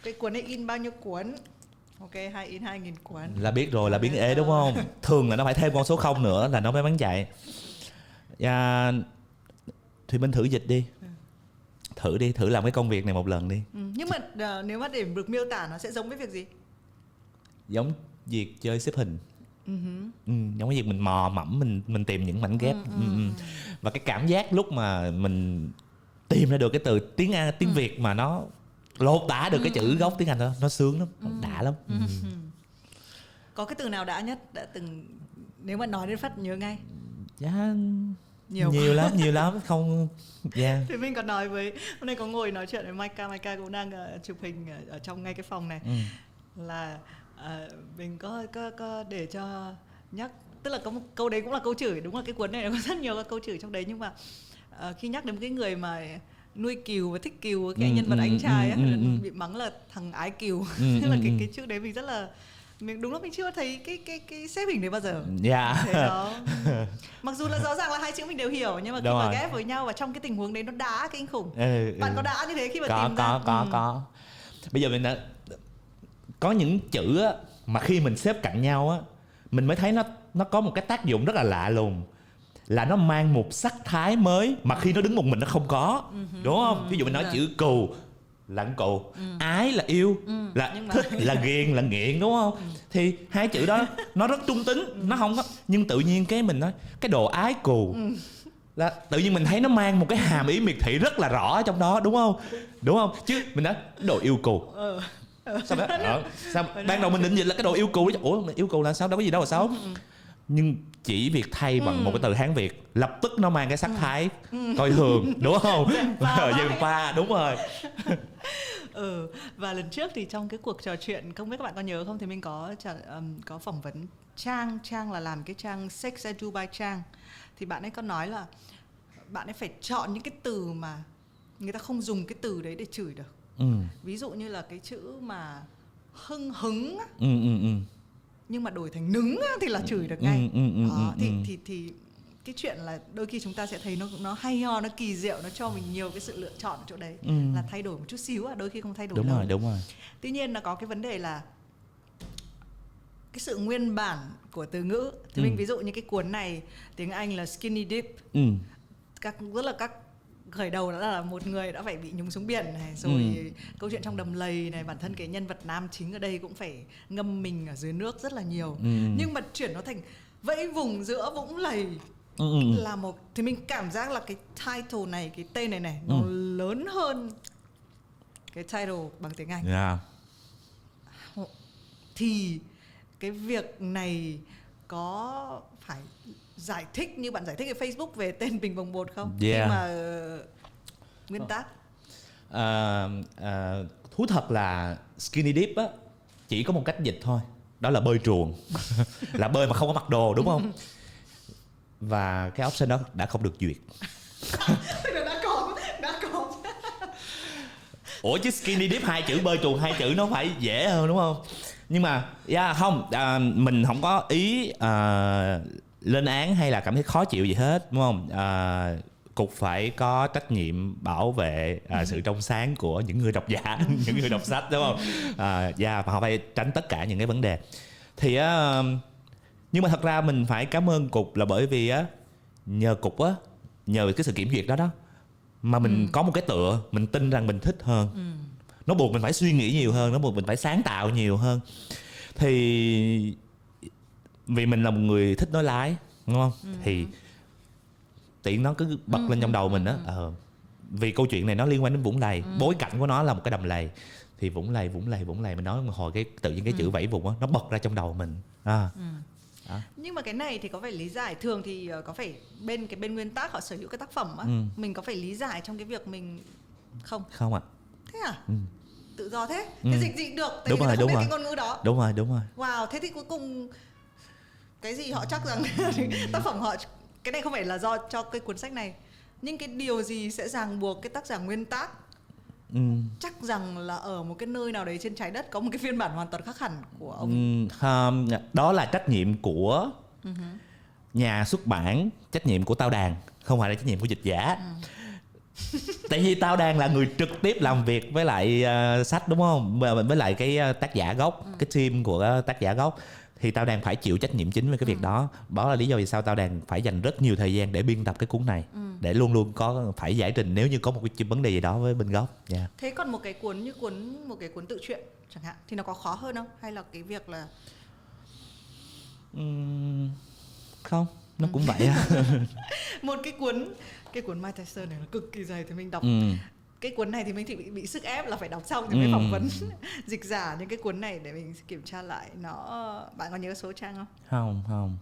cái cuốn này in bao nhiêu cuốn. Ok, in 2.000 cuốn. Là biết rồi, là biến ế đúng không? Thường là nó phải thêm con số 0 nữa là nó mới bán chạy. Thì mình thử dịch đi. Thử làm cái công việc này một lần đi. Nhưng mà nếu mà để được miêu tả nó sẽ giống với việc gì? Giống việc chơi xếp hình. Giống cái việc mình mò mẫm, mình tìm những mảnh ghép. Và cái cảm giác lúc mà mình tìm ra được cái từ tiếng Việt mà nó lột tả được cái chữ gốc tiếng Anh đó, nó sướng lắm, đã lắm. Có cái từ nào đã nhất, đã từng, nếu mà nói đến phát nhớ ngay? Nhiều lắm không. Thì mình còn nói với, hôm nay có ngồi nói chuyện với Maika cũng đang chụp hình ở trong ngay cái phòng này. Là mình có để cho nhắc, tức là có một câu đấy cũng là câu chửi, đúng là cái cuốn này nó có rất nhiều các câu chửi trong đấy, nhưng mà khi nhắc đến một cái người mà nuôi cừu và thích cừu, cái nhân vật anh trai á, bị mắng là thằng ái cừu. Thế là cái chữ đấy mình rất là, đúng là mình chưa thấy cái xếp hình đấy bao giờ. Thế đó. Mặc dù là rõ ràng là hai chữ mình đều hiểu, nhưng mà khi mà ghép với nhau và trong cái tình huống đấy nó đã kinh khủng. Bạn có đã như thế khi mà tìm ra? Có. Bây giờ mình đã có những chữ á, mà khi mình xếp cạnh nhau á, mình mới thấy nó có một cái tác dụng rất là lạ lùng, là nó mang một sắc thái mới mà khi nó đứng một mình nó không có. Đúng không? Ví dụ mình nói chữ cù là cù, ái là yêu, là thích, là ghiền, là nghiện, đúng không? Thì hai chữ đó nó rất trung tính, nó không có, nhưng tự nhiên cái mình nói cái đồ ái cù là tự nhiên mình thấy nó mang một cái hàm ý miệt thị rất là rõ ở trong đó, đúng không? Đúng không? Chứ mình nói đồ yêu cù. Sao đó? Sao ban đầu mình định dịch là cái đồ yêu cù đó. Ủa yêu cù là sao? Đâu có gì đâu là xấu. Nhưng chỉ việc thay bằng một cái từ Hán Việt, lập tức nó mang cái sắc thái coi thường, đúng không? Gièm pha, đúng rồi. Và lần trước thì trong cái cuộc trò chuyện, không biết các bạn có nhớ không, thì mình có phỏng vấn Trang là làm cái trang Sex Edu by Trang. Thì bạn ấy có nói là bạn ấy phải chọn những cái từ mà người ta không dùng cái từ đấy để chửi được. Ví dụ như là cái chữ mà hứng á, nhưng mà đổi thành nứng á, thì là chửi được ngay. Thì cái chuyện là đôi khi chúng ta sẽ thấy nó hay ho, nó kỳ diệu, nó cho mình nhiều cái sự lựa chọn ở chỗ đấy, là thay đổi một chút xíu, đôi khi không thay đổi lớn. Đúng rồi. Tuy nhiên là có cái vấn đề là cái sự nguyên bản của từ ngữ. Thì mình ví dụ như cái cuốn này tiếng Anh là Skinny Dip, rất là các khởi đầu đó là một người đã phải bị nhúng xuống biển này, rồi câu chuyện trong đầm lầy này, bản thân cái nhân vật nam chính ở đây cũng phải ngâm mình ở dưới nước rất là nhiều. Nhưng mà chuyển nó thành vẫy vùng giữa vũng lầy là một, thì mình cảm giác là cái title này, cái tên này nó lớn hơn cái title bằng tiếng Anh. Thì cái việc này có phải giải thích như bạn giải thích cái Facebook về tên bình bồng bột không? Khi mà nguyên tắc thú thật là Skinny Dip á chỉ có một cách dịch thôi, đó là bơi truồng. Là bơi mà không có mặc đồ, đúng không? Và cái option đó đã không được duyệt. đã có. Ủa chứ Skinny Dip 2 chữ, bơi truồng 2 chữ nó phải dễ hơn, đúng không? Nhưng mà không, mình không có ý lên án hay là cảm thấy khó chịu gì hết, đúng không? Cục phải có trách nhiệm bảo vệ sự trong sáng của những người độc giả, những người đọc sách, đúng không? Và họ phải tránh tất cả những cái vấn đề. Thì nhưng mà thật ra mình phải cảm ơn Cục là bởi vì nhờ Cục nhờ cái sự kiểm duyệt đó mà mình có một cái tựa, mình tin rằng mình thích hơn. Nó buộc mình phải suy nghĩ nhiều hơn, nó buộc mình phải sáng tạo nhiều hơn. Thì vì mình là một người thích nói lái, đúng không? Thì tiện nó cứ bật lên trong đầu mình á. Vì câu chuyện này nó liên quan đến Vũng Lầy, bối cảnh của nó là một cái đầm lầy. Thì Vũng Lầy mình nói một hồi cái tự nhiên cái chữ vẫy vùng á nó bật ra trong đầu mình. Nhưng mà cái này thì có phải lý giải, thường thì có phải bên nguyên tác họ sở hữu cái tác phẩm á, mình có phải lý giải trong cái việc mình không ạ? Thế à? Tự do thế? Thế dịch dị được, tại vì người ta không biết cái ngôn ngữ đó. Đúng rồi. Wow, thế thì cuối cùng cái gì họ chắc rằng tác phẩm họ, cái này không phải là do cho cái cuốn sách này, nhưng cái điều gì sẽ ràng buộc cái tác giả nguyên tác chắc rằng là ở một cái nơi nào đấy trên trái đất có một cái phiên bản hoàn toàn khác hẳn của ông. Đó là trách nhiệm của nhà xuất bản, trách nhiệm của Tao Đàn, không phải là trách nhiệm của dịch giả. Tại vì Tao Đàn là người trực tiếp làm việc với lại sách, đúng không? Với lại cái tác giả gốc, cái team của tác giả gốc. Thì Tao Đàn phải chịu trách nhiệm chính về cái việc đó. Đó là lý do vì sao Tao Đàn phải dành rất nhiều thời gian để biên tập cái cuốn này, để luôn luôn có phải giải trình nếu như có một cái vấn đề gì đó với bên gốc. Thế còn một cái cuốn như một cái cuốn tự truyện chẳng hạn thì nó có khó hơn không? Hay là cái việc là không, nó cũng vậy á. Một cái cuốn Mike Tyson này là cực kỳ dày, thì mình đọc cái cuốn này thì mình thì bị sức ép là phải đọc xong thì mới phỏng vấn dịch giả những cái cuốn này để mình kiểm tra lại nó. Bạn có nhớ số trang không? Không.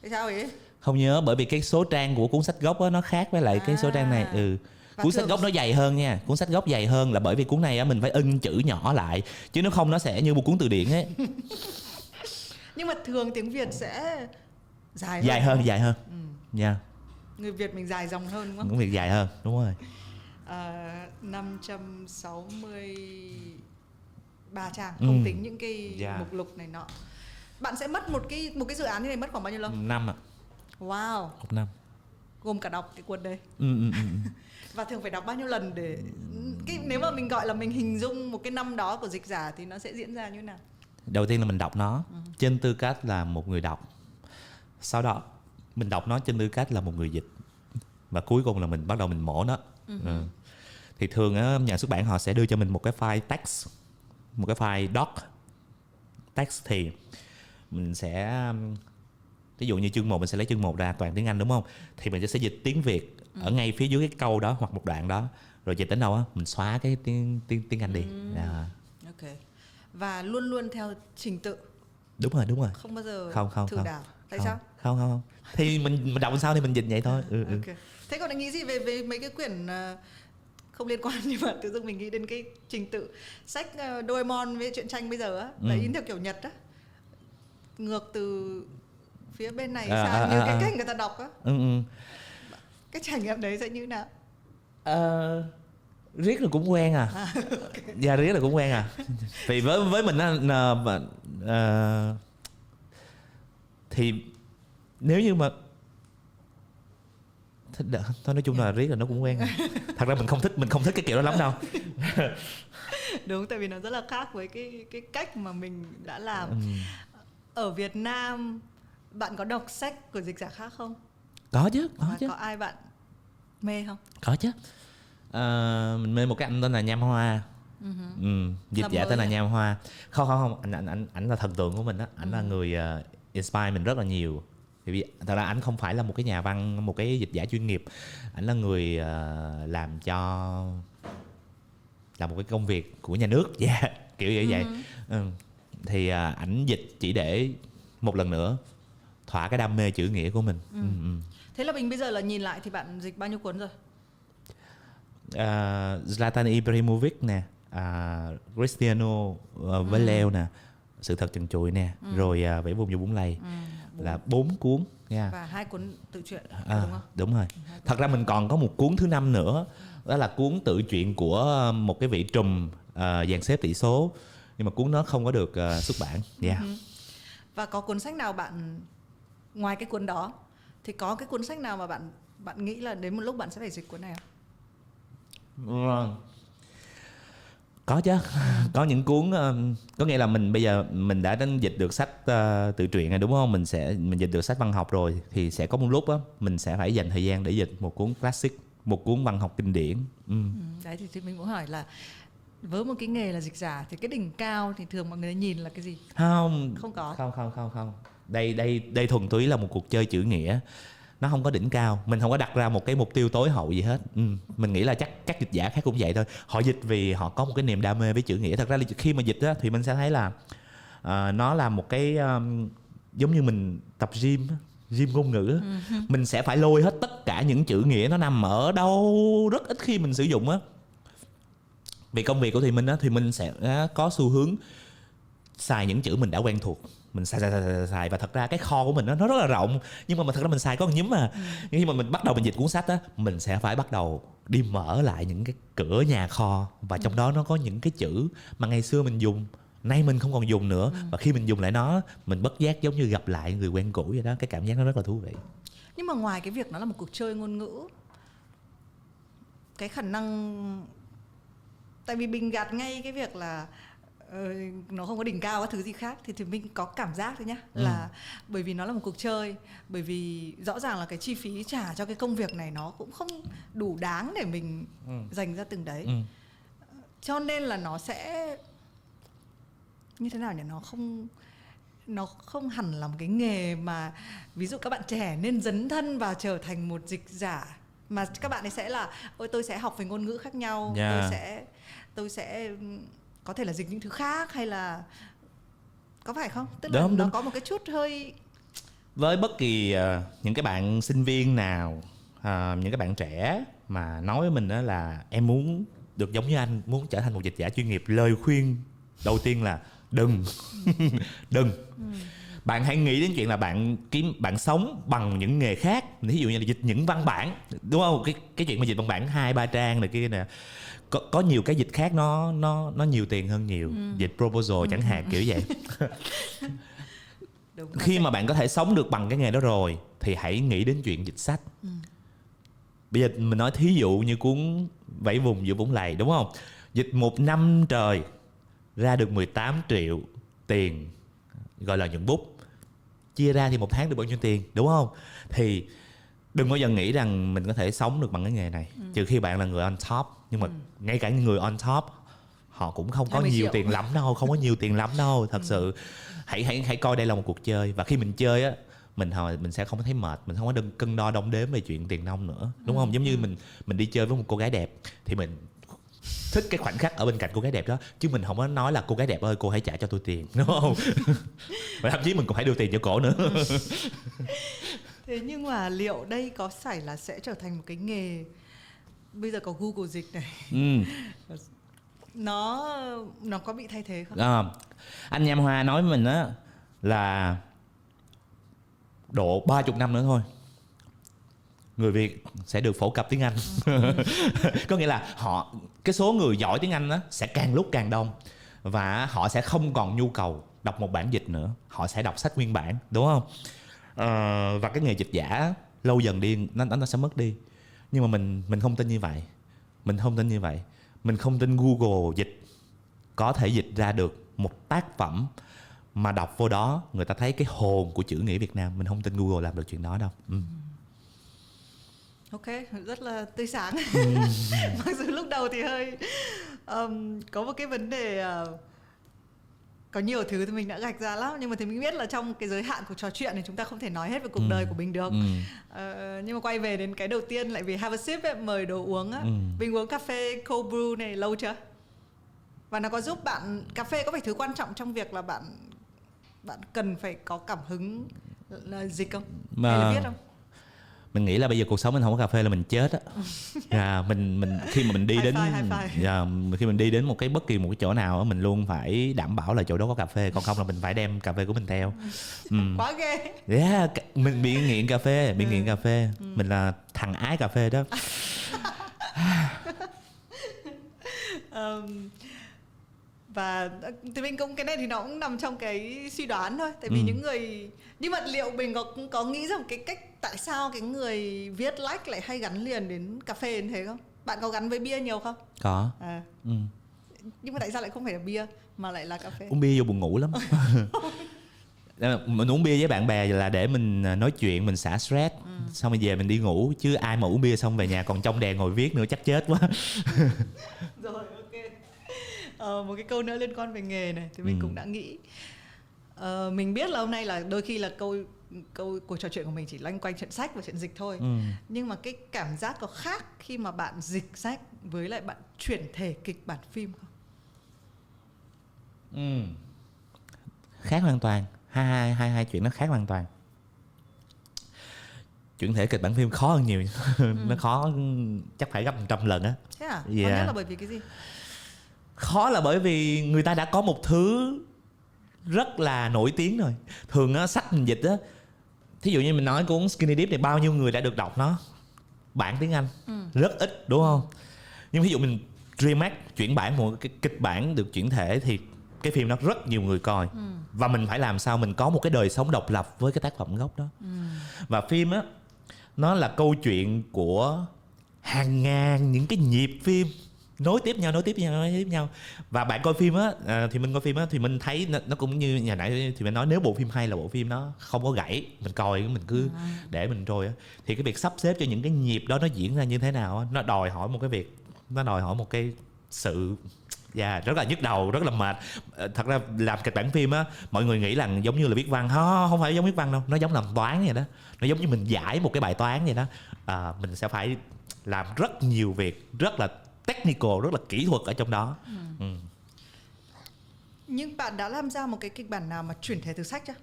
Thế sao ấy? Không nhớ, bởi vì cái số trang của cuốn sách gốc á nó khác với lại cái số trang này. Cuốn sách gốc nó dày hơn nha. Cuốn sách gốc dày hơn là bởi vì cuốn này á mình phải in chữ nhỏ lại, chứ nếu không nó sẽ như một cuốn từ điển ấy. Nhưng mà thường tiếng Việt sẽ dài hơn. Người Việt mình dài dòng hơn, đúng không? Người Việt dài hơn, đúng rồi. 563 trang, không tính những cái mục lục này nọ. Bạn sẽ mất một cái dự án như này mất khoảng bao nhiêu lâu? 5 ạ. Wow. 1 năm. Gồm cả đọc cái cuốn đấy. Và thường phải đọc bao nhiêu lần để nếu mà mình gọi là mình hình dung một cái năm đó của dịch giả thì nó sẽ diễn ra như thế nào? Đầu tiên là mình đọc nó trên tư cách là một người đọc. Sau đó mình đọc nó trên tư cách là một người dịch. Và cuối cùng là mình bắt đầu mình mổ nó. Thì thường nhà xuất bản họ sẽ đưa cho mình một cái file text, một cái file doc text, thì mình sẽ ví dụ như chương 1 mình sẽ lấy chương 1 ra toàn tiếng Anh đúng không, thì mình sẽ dịch tiếng Việt ở ngay phía dưới cái câu đó hoặc một đoạn đó, rồi dịch đến đâu á mình xóa cái tiếng Anh đi. Ok. Và luôn luôn theo trình tự. Đúng rồi. Không bao giờ không thử đảo. Tại không, sao? Không. Thì mình đọc sao thì mình dịch vậy thôi. Okay. Thế còn anh nghĩ gì về mấy cái quyển không liên quan nhưng mà tự dưng mình nghĩ đến cái trình tự sách Doraemon với truyện tranh bây giờ á, là in theo kiểu Nhật á, ngược từ phía bên này sang như cái cách người ta đọc á. Cái trải nghiệm đấy sẽ như nào? Riết là cũng quen dạ riết là cũng quen vì với mình thì nếu như mà thôi nói chung là riết là nó cũng quen. Thật ra mình không thích cái kiểu đó lắm đâu. Đúng, tại vì nó rất là khác với cái cách mà mình đã làm. Ở Việt Nam bạn có đọc sách của dịch giả khác không? Có chứ. Có ai bạn mê không? Có chứ. Mình mê một cái anh tên là Nham Hoa. Dịch giả tên là Nham Hoa. Không, ảnh là thần tượng của mình á. Ảnh là người inspire mình rất là nhiều. Vì thật ra ảnh không phải là một cái nhà văn, một cái dịch giả chuyên nghiệp. Ảnh là người làm một cái công việc của nhà nước, kiểu như vậy. Thì ảnh dịch chỉ để một lần nữa thỏa cái đam mê chữ nghĩa của mình. Thế là mình bây giờ là nhìn lại thì bạn dịch bao nhiêu cuốn rồi? Zlatan Ibrahimovic nè, Cristiano với Leo nè, Sự thật trần trụi nè, rồi Vẫy vùng giữa bùn lầy, là 4 cuốn nha. Và 2 cuốn tự truyện, đúng không? Đúng rồi. Thật ra mình còn có một cuốn thứ 5 nữa, đó là cuốn tự truyện của một cái vị trùm dàn xếp tỷ số, nhưng mà cuốn đó không có được xuất bản. Và có cuốn sách nào bạn, ngoài cái cuốn đó thì có cái cuốn sách nào mà bạn nghĩ là đến một lúc bạn sẽ phải dịch cuốn này không? Có chứ. Có những cuốn, có nghĩa là mình bây giờ mình đã dịch được sách tự truyện rồi đúng không, mình dịch được sách văn học rồi, thì sẽ có một lúc á mình sẽ phải dành thời gian để dịch một cuốn classic, một cuốn văn học kinh điển. Đấy thì mình cũng hỏi là với một cái nghề là dịch giả thì cái đỉnh cao thì thường mọi người nhìn là cái gì? Không có. Không. Đây thuần túy là một cuộc chơi chữ nghĩa. Nó không có đỉnh cao, mình không có đặt ra một cái mục tiêu tối hậu gì hết. Mình nghĩ là chắc các dịch giả khác cũng vậy thôi. Họ dịch vì họ có một cái niềm đam mê với chữ nghĩa. Thật ra khi mà dịch á, thì mình sẽ thấy là nó là một cái giống như mình tập gym ngôn ngữ. Mình sẽ phải lôi hết tất cả những chữ nghĩa nó nằm ở đâu, rất ít khi mình sử dụng á. Vì công việc của thì mình sẽ có xu hướng xài những chữ mình đã quen thuộc. Mình xài và thật ra cái kho của mình nó rất là rộng, nhưng mà thật ra mình xài có một nhúm mà. Nhưng khi mà mình bắt đầu mình dịch cuốn sách á, mình sẽ phải bắt đầu đi mở lại những cái cửa nhà kho, và trong đó nó có những cái chữ mà ngày xưa mình dùng, nay mình không còn dùng nữa. Và khi mình dùng lại nó, mình bất giác giống như gặp lại người quen cũ vậy đó. Cái cảm giác nó rất là thú vị. Nhưng mà ngoài cái việc nó là một cuộc chơi ngôn ngữ, cái khả năng, tại vì mình gạt ngay cái việc là nó không có đỉnh cao các thứ gì khác, thì mình có cảm giác thôi nhá, là bởi vì nó là một cuộc chơi, bởi vì rõ ràng là cái chi phí trả cho cái công việc này nó cũng không đủ đáng để mình dành ra từng đấy. Cho nên là nó sẽ như thế nào nhỉ, nó không hẳn là một cái nghề mà ví dụ các bạn trẻ nên dấn thân vào trở thành một dịch giả, mà các bạn ấy sẽ là tôi sẽ học về ngôn ngữ khác nhau, tôi sẽ có thể là dịch những thứ khác, hay là có phải không? Tức là nó có một cái chút hơi. Với bất kỳ những cái bạn sinh viên nào, những cái bạn trẻ mà nói với mình đó là em muốn được giống như anh, muốn trở thành một dịch giả chuyên nghiệp, lời khuyên đầu tiên là đừng. Bạn hãy nghĩ đến chuyện là bạn sống bằng những nghề khác, ví dụ như là dịch những văn bản, đúng không? Cái chuyện mà dịch văn bản 2-3 trang này kia nè, có nhiều cái dịch khác nó nhiều tiền hơn nhiều. Dịch proposal chẳng hạn, kiểu vậy. Đúng, khi mà bạn có thể sống được bằng cái nghề đó rồi thì hãy nghĩ đến chuyện dịch sách. Bây giờ mình nói thí dụ như cuốn Vẫy vùng giữa bùn lầy, đúng không? Dịch 1 năm trời ra được 18 triệu tiền, gọi là nhuận bút. Chia ra thì 1 tháng được bao nhiêu tiền, đúng không? Thì đừng bao giờ nghĩ rằng mình có thể sống được bằng cái nghề này, trừ khi bạn là người on top. Nhưng mà ngay cả những người on top, họ cũng không có nhiều tiền lắm đâu, không có nhiều tiền lắm đâu. Thật sự hãy coi đây là một cuộc chơi. Và khi mình chơi á, mình sẽ không thấy mệt, mình không có cân đo đong đếm về chuyện tiền nong nữa, đúng không? Giống như mình đi chơi với một cô gái đẹp thì mình thích cái khoảnh khắc ở bên cạnh cô gái đẹp đó, chứ mình không có nói là cô gái đẹp ơi cô hãy trả cho tôi tiền, đúng không? Và thậm chí mình còn phải đưa tiền cho cổ nữa. Thế nhưng mà liệu đây có phải là sẽ trở thành một cái nghề, bây giờ có Google dịch này, nó có bị thay thế không? Anh Nham Hoa nói với mình á là độ 30 năm nữa thôi người Việt sẽ được phổ cập tiếng Anh. Có nghĩa là cái số người giỏi tiếng Anh đó sẽ càng lúc càng đông, và họ sẽ không còn nhu cầu đọc một bản dịch nữa, họ sẽ đọc sách nguyên bản, đúng không? Và cái nghề dịch giả lâu dần đi nó sẽ mất đi. Nhưng mà mình không tin như vậy. Mình không tin Google dịch có thể dịch ra được một tác phẩm mà đọc vô đó người ta thấy cái hồn của chữ nghĩa Việt Nam. Mình không tin Google làm được chuyện đó đâu. Ok, rất là tươi sáng. Mặc dù lúc đầu thì hơi có một cái vấn đề, có nhiều thứ thì mình đã gạch ra lắm, nhưng mà thì mình biết là trong cái giới hạn của trò chuyện thì chúng ta không thể nói hết về cuộc đời của mình được. Nhưng mà quay về đến cái đầu tiên, lại vì Have a Sip ấy, mời đồ uống á. Mình uống cà phê cold brew này lâu chưa? Và nó có giúp bạn, cà phê có phải thứ quan trọng trong việc là bạn cần phải có cảm hứng là dịch không? Hay là viết không? Mình nghĩ là bây giờ cuộc sống mình không có cà phê là mình chết á. Mình khi mà mình đi đến khi mình đi đến một cái chỗ nào mình luôn phải đảm bảo là chỗ đó có cà phê, còn không là mình phải đem cà phê của mình theo. Quá ghê. Mình bị nghiện cà phê, mình là thằng ái cà phê đó. Và thì mình cũng, cái này thì nó cũng nằm trong cái suy đoán thôi, tại vì những người, nhưng mà liệu mình có nghĩ rằng cái cách tại sao cái người viết lách lại hay gắn liền đến cà phê như thế không? Bạn có gắn với bia nhiều không? Có. Nhưng mà tại sao lại không phải là bia mà lại là cà phê? Uống bia vô buồn ngủ lắm. Mình uống bia với bạn bè là để mình nói chuyện, mình xả stress, xong rồi về mình đi ngủ, chứ ai mà uống bia xong về nhà còn trong đèn ngồi viết nữa chắc chết quá. Rồi, ok. Một cái câu nữa liên quan về nghề này thì mình cũng đã nghĩ. Mình biết là hôm nay là đôi khi là cuộc trò chuyện của mình chỉ loanh quanh chuyện sách và chuyện dịch thôi. Nhưng mà cái cảm giác có khác khi mà bạn dịch sách với lại bạn chuyển thể kịch bản phim không? Khác hoàn toàn. Hai chuyện nó khác hoàn toàn. Chuyển thể kịch bản phim khó hơn nhiều. Nó khó chắc phải gấp 100 lần á. Thế à? Khó nhất là bởi vì cái gì? Khó là bởi vì người ta đã có một thứ rất là nổi tiếng rồi. Thường á, sách mình dịch á, thí dụ như mình nói cuốn Skinny Dip thì bao nhiêu người đã được đọc nó, bản tiếng Anh rất ít, đúng không? Nhưng ví dụ mình remake, chuyển bản một cái kịch bản được chuyển thể thì cái phim đó rất nhiều người coi. Và mình phải làm sao mình có một cái đời sống độc lập với cái tác phẩm gốc đó. Và phim á, nó là câu chuyện của hàng ngàn những cái nhịp phim nối tiếp nhau. Và bạn coi phim á, thì mình coi phim á thì mình thấy nó cũng như nhà nãy thì mình nói, nếu bộ phim hay là bộ phim nó không có gãy, mình coi mình cứ để mình trôi á, thì cái việc sắp xếp cho những cái nhịp đó nó diễn ra như thế nào á, nó đòi hỏi một cái sự rất là nhức đầu, rất là mệt. Thật ra làm kịch bản phim á, mọi người nghĩ là giống như là viết văn, không phải giống viết văn đâu, nó giống làm toán vậy đó, nó giống như mình giải một cái bài toán vậy đó. Mình sẽ phải làm rất nhiều việc rất là technical, rất là kỹ thuật ở trong đó. Nhưng bạn đã làm ra một cái kịch bản nào mà chuyển thể từ sách chưa?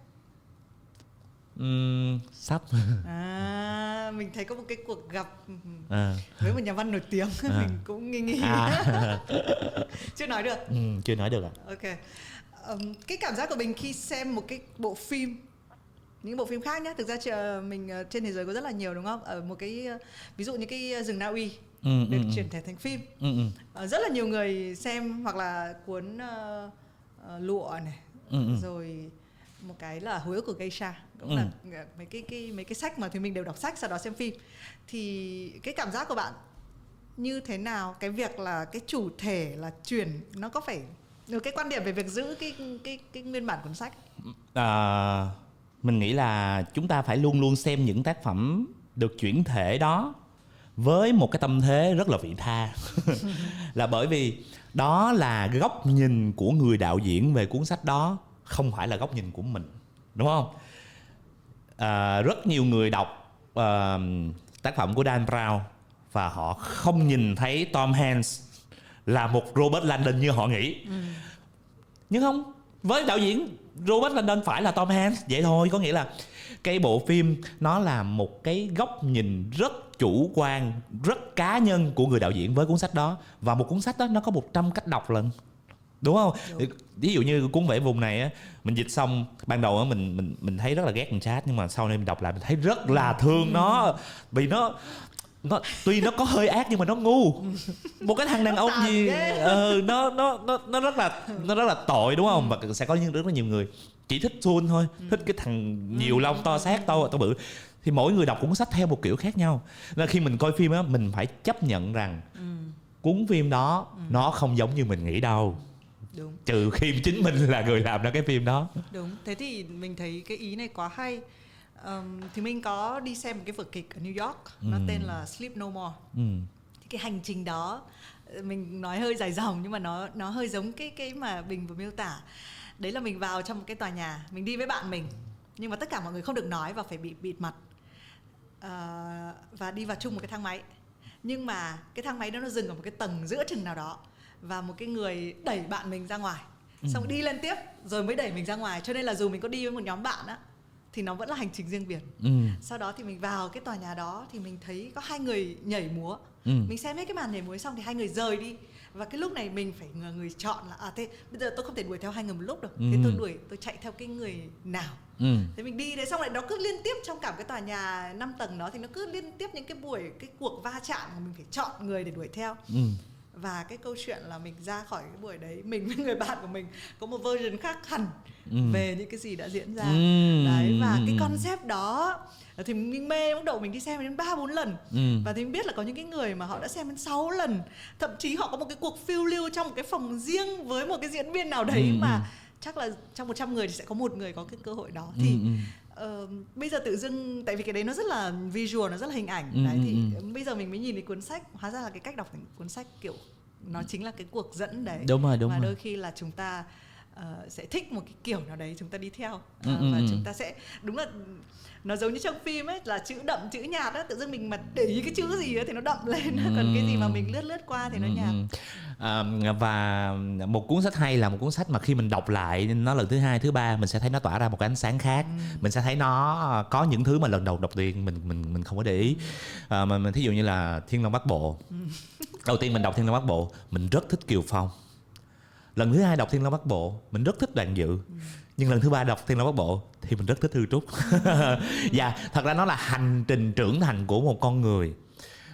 Sắp. Mình thấy có một cái cuộc gặp với một nhà văn nổi tiếng. Mình cũng nghi. Chưa nói được. Chưa nói được ạ. Ok. Cái cảm giác của mình khi xem một cái bộ phim, những bộ phim khác nhé, thực ra mình trên thế giới có rất là nhiều, đúng không? Ở một cái ví dụ như cái rừng Na Uy được chuyển thể thành phim. Rất là nhiều người xem, hoặc là cuốn Lụa này, rồi một cái là Hồi ức của Geisha, cũng là mấy cái sách mà thì mình đều đọc sách sau đó xem phim. Thì cái cảm giác của bạn như thế nào? Cái việc là cái chủ thể là chuyển, nó có phải cái quan điểm về việc giữ cái nguyên bản cuốn sách? Mình nghĩ là chúng ta phải luôn luôn xem những tác phẩm được chuyển thể đó với một cái tâm thế rất là vị tha. Là bởi vì đó là góc nhìn của người đạo diễn về cuốn sách đó, không phải là góc nhìn của mình, đúng không? rất nhiều người đọc tác phẩm của Dan Brown và họ không nhìn thấy Tom Hanks là một Robert Langdon như họ nghĩ. Nhưng không, với đạo diễn Robert Langdon phải là Tom Hanks vậy thôi. Có nghĩa là cái bộ phim nó là một cái góc nhìn rất chủ quan, rất cá nhân của người đạo diễn với cuốn sách đó. Và một cuốn sách đó nó có 100 cách đọc lận, đúng không? Đúng. Ví dụ như cuốn Vẽ Vùng này á, mình dịch xong ban đầu á mình thấy rất là ghét Chad, nhưng mà sau này mình đọc lại mình thấy rất là thương nó, vì nó tuy nó có hơi ác nhưng mà nó ngu. Một cái thằng đàn ông gì nó rất là tội, đúng không? Và sẽ có rất là nhiều người chỉ thích Sun thôi, thích cái thằng nhiều lông to xác to bự. Thì mỗi người đọc cuốn sách theo một kiểu khác nhau. Nên khi mình coi phim á, mình phải chấp nhận rằng cuốn phim đó nó không giống như mình nghĩ đâu. Đúng. Trừ khi chính mình là người làm ra cái phim đó. Đúng. Thế thì mình thấy cái ý này quá hay. Thì mình có đi xem một cái vở kịch ở New York, nó tên là Sleep No More. Thì cái hành trình đó mình nói hơi dài dòng nhưng mà nó hơi giống cái mà Bình vừa miêu tả. Đấy là mình vào trong một cái tòa nhà, mình đi với bạn mình, nhưng mà tất cả mọi người không được nói và phải bị bịt mặt, và đi vào chung một cái thang máy. Nhưng mà cái thang máy đó nó dừng ở một cái tầng giữa chừng nào đó, và một cái người đẩy bạn mình ra ngoài, xong đi lên tiếp rồi mới đẩy mình ra ngoài. Cho nên là dù mình có đi với một nhóm bạn á thì nó vẫn là hành trình riêng biệt. Sau đó thì mình vào cái tòa nhà đó thì mình thấy có 2 người nhảy múa. Mình xem hết cái màn nhảy múa xong thì 2 người rời đi. Và cái lúc này mình phải là người chọn là thế bây giờ tôi không thể đuổi theo 2 người một lúc đâu. Thế tôi chạy theo cái người nào. Thế mình đi đấy, xong lại nó cứ liên tiếp trong cả cái tòa nhà 5 tầng đó, thì nó cứ liên tiếp những cái cuộc va chạm mà mình phải chọn người để đuổi theo. Và cái câu chuyện là mình ra khỏi cái buổi đấy, mình với người bạn của mình có một version khác hẳn về những cái gì đã diễn ra. Đấy, và cái concept đó thì mình mê, lúc đầu mình đi xem đến 3-4 lần. Và thì mình biết là có những cái người mà họ đã xem đến 6 lần. Thậm chí họ có một cái cuộc phiêu lưu trong một cái phòng riêng với một cái diễn viên nào đấy mà chắc là trong 100 người thì sẽ có 1 người có cái cơ hội đó. Thì bây giờ tự dưng, tại vì cái đấy nó rất là visual, nó rất là hình ảnh đấy, thì bây giờ mình mới nhìn cái cuốn sách, hóa ra là cái cách đọc cuốn sách kiểu nó chính là cái cuộc dẫn đấy. Đúng rồi. Đôi khi là chúng ta sẽ thích một cái kiểu nào đấy, chúng ta đi theo, và chúng ta sẽ, đúng là nó giống như trong phim ấy, là chữ đậm chữ nhạt á, tự dưng mình mà để ý cái chữ gì á thì nó đậm lên, còn cái gì mà mình lướt qua thì nó nhạt. Và một cuốn sách hay là một cuốn sách mà khi mình đọc lại nó lần thứ 2, thứ 3 mình sẽ thấy nó tỏa ra một cái ánh sáng khác. Mình sẽ thấy nó có những thứ mà lần đầu đọc tiền mình không có để ý. Mình thí dụ như là Thiên Long Bát Bộ. Đầu tiên mình đọc Thiên Long Bát Bộ, mình rất thích Kiều Phong. Lần thứ 2 đọc Thiên Long Bát Bộ, mình rất thích Đoàn Dự. Nhưng lần thứ 3 đọc Thiên Long Bát Bộ thì mình rất thích Thư Trúc. Dạ, thật ra nó là hành trình trưởng thành của một con người.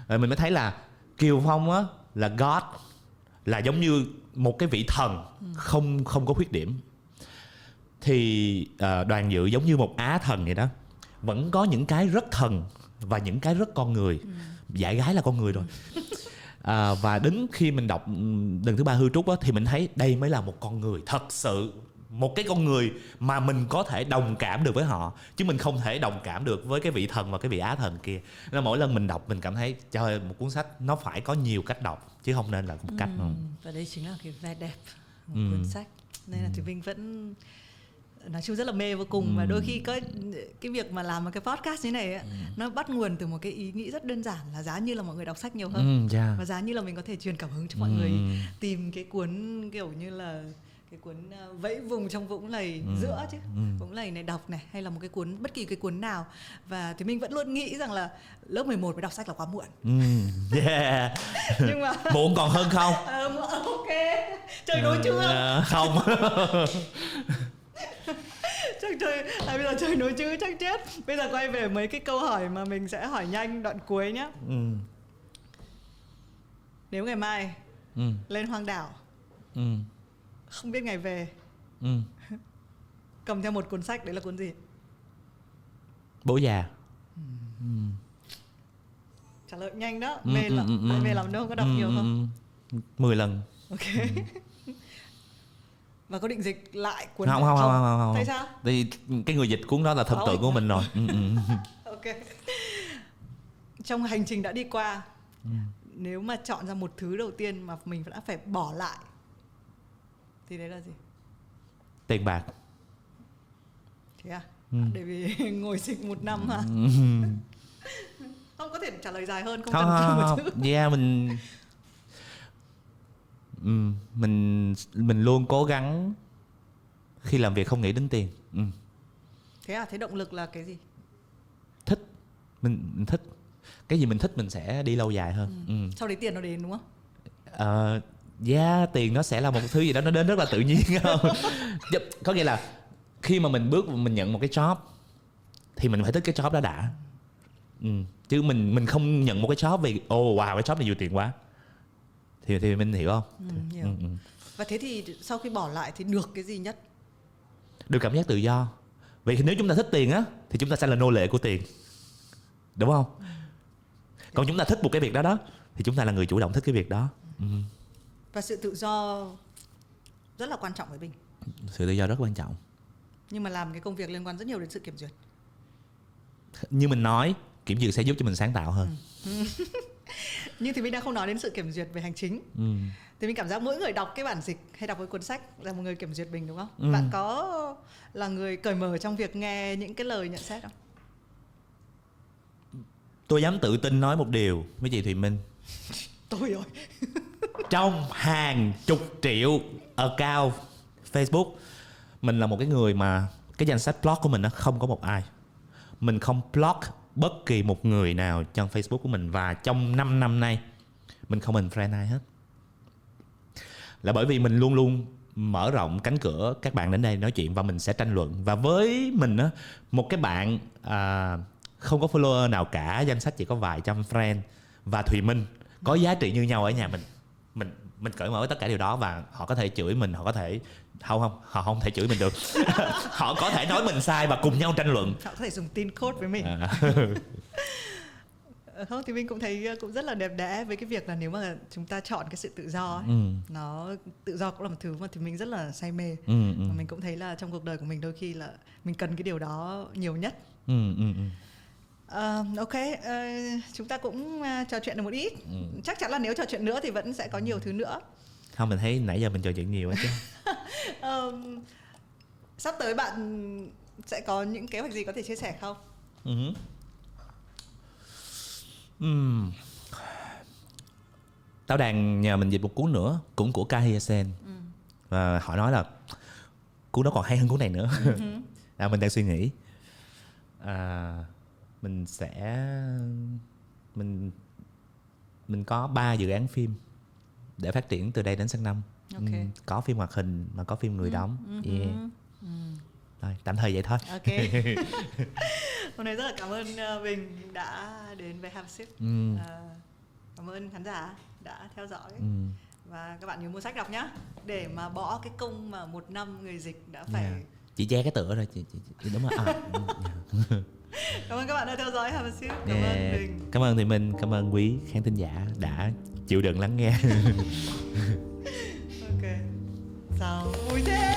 Rồi mình mới thấy là Kiều Phong á là God, là giống như một cái vị thần không có khuyết điểm. Thì Đoàn Dự giống như một á thần vậy đó, vẫn có những cái rất thần và những cái rất con người. Dại gái là con người rồi. Và đến khi mình đọc lần thứ 3 Hư Trúc á, thì mình thấy đây mới là một con người thật sự, một cái con người mà mình có thể đồng cảm được với họ, chứ mình không thể đồng cảm được với cái vị thần và cái vị á thần kia. Nên mỗi lần mình đọc mình cảm thấy trời ơi, một cuốn sách nó phải có nhiều cách đọc chứ không nên là một cách. Và đây chính là cái vẻ đẹp của cuốn sách. Nên là thì mình vẫn nói chung rất là mê vô cùng. Và đôi khi có cái việc mà làm một cái podcast như này ấy, nó bắt nguồn từ một cái ý nghĩ rất đơn giản là giá như là mọi người đọc sách nhiều hơn, và giá như là mình có thể truyền cảm hứng cho mọi người tìm cái cuốn kiểu như là cái cuốn Vẫy Vùng trong Vũng Lầy Giữa chứ, Vũng Lầy này đọc này, hay là một cái cuốn, bất kỳ cái cuốn nào. Và thì mình vẫn luôn nghĩ rằng là lớp 11 mới đọc sách là quá muộn. Nhưng mà muộn còn hơn không? Ok, trời nối chưa? Không. Chắc trời, bây giờ trời nối chữ chắc chết. Bây giờ quay về mấy cái câu hỏi mà mình sẽ hỏi nhanh đoạn cuối nhé. Nếu ngày mai lên hoang đảo, không biết ngày về, cầm theo một cuốn sách, đấy là cuốn gì? Bố Già. Trả lời nhanh đó. Mê làm đâu, có đọc nhiều không? 10 lần. Ok. Và có định dịch lại cuốn không. Tại sao? Thì cái người dịch cuốn đó là thần tượng của mình rồi. Ok. Trong hành trình đã đi qua, nếu mà chọn ra một thứ đầu tiên mà mình đã phải bỏ lại thì đấy là gì? Tiền bạc. Thế à? Để vì ngồi dịch 1 năm hả? Không có thể trả lời dài hơn, không cần một chữ. Yeah, mình luôn cố gắng khi làm việc không nghĩ đến tiền. Thế à? Thế động lực là cái gì? Thích. Mình thích. Cái gì mình thích mình sẽ đi lâu dài hơn. Sau đấy tiền nó đến đúng không? Tiền nó sẽ là một thứ gì đó nó đến rất là tự nhiên không? Có nghĩa là khi mà mình nhận một cái job thì mình phải thích cái job đó đã. Chứ mình không nhận một cái job vì wow cái job này nhiều tiền quá. Thì mình hiểu không? Hiểu. Và thế thì sau khi bỏ lại thì được cái gì nhất? Được cảm giác tự do. Vậy nếu chúng ta thích tiền á thì chúng ta sẽ là nô lệ của tiền. Đúng không? Còn chúng ta thích một cái việc đó thì chúng ta là người chủ động thích cái việc đó. Và sự tự do rất là quan trọng với mình. Sự tự do rất quan trọng. Nhưng mà làm cái công việc liên quan rất nhiều đến sự kiểm duyệt. Như mình nói, kiểm duyệt sẽ giúp cho mình sáng tạo hơn. Nhưng thì mình đang không nói đến sự kiểm duyệt về hành chính. Thì mình cảm giác mỗi người đọc cái bản dịch hay đọc cái cuốn sách là một người kiểm duyệt mình đúng không? Bạn có là người cởi mở trong việc nghe những cái lời nhận xét không? Tôi dám tự tin nói một điều với chị Thùy Minh. Tôi rồi. Trong hàng chục triệu account Facebook, mình là một cái người mà cái danh sách block của mình nó không có một ai. Mình không block bất kỳ một người nào trong Facebook của mình. Và trong 5 năm nay mình không unfriend ai hết. Là bởi vì mình luôn luôn mở rộng cánh cửa các bạn đến đây nói chuyện và mình sẽ tranh luận. Và với mình á, một cái bạn không có follower nào cả, danh sách chỉ có vài trăm friend, và Thùy Minh có giá trị như nhau ở nhà mình cởi mở với tất cả điều đó. Và họ có thể chửi mình, họ có thể họ không thể chửi mình được. Họ có thể nói mình sai và cùng nhau tranh luận. Họ có thể dùng tin code với mình. Không thì mình cũng thấy cũng rất là đẹp đẽ với cái việc là nếu mà chúng ta chọn cái sự tự do ấy, nó tự do cũng là một thứ mà thì mình rất là say mê. Và mình cũng thấy là trong cuộc đời của mình đôi khi là mình cần cái điều đó nhiều nhất. Ok, chúng ta cũng trò chuyện được một ít. Chắc chắn là nếu trò chuyện nữa thì vẫn sẽ có nhiều thứ nữa. Không, mình thấy nãy giờ mình trò chuyện nhiều quá chứ. Sắp tới bạn sẽ có những kế hoạch gì có thể chia sẻ không? Táo Đàn nhờ mình dịch một cuốn nữa, cũng của Kahi Sen. Và họ nói là cuốn đó còn hay hơn cuốn này nữa. Mình đang suy nghĩ mình sẽ mình có 3 dự án phim để phát triển từ đây đến sang năm. Có phim hoạt hình mà có phim người đóng. Rồi, tạm thời vậy thôi. Ok. Hôm nay rất là cảm ơn Bình đã đến với Have a Sip. Cảm ơn khán giả đã theo dõi. Và các bạn nhớ mua sách đọc nhá, để mà bỏ cái công mà 1 năm người dịch đã phải. Chị che cái tựa rồi chị đúng rồi. Cảm ơn các bạn đã theo dõi Have a Sip. Cảm ơn Bình. Cảm ơn Thùy Minh, cảm ơn quý khán thính giả đã chịu đựng lắng nghe. Ok. Sao vui thế?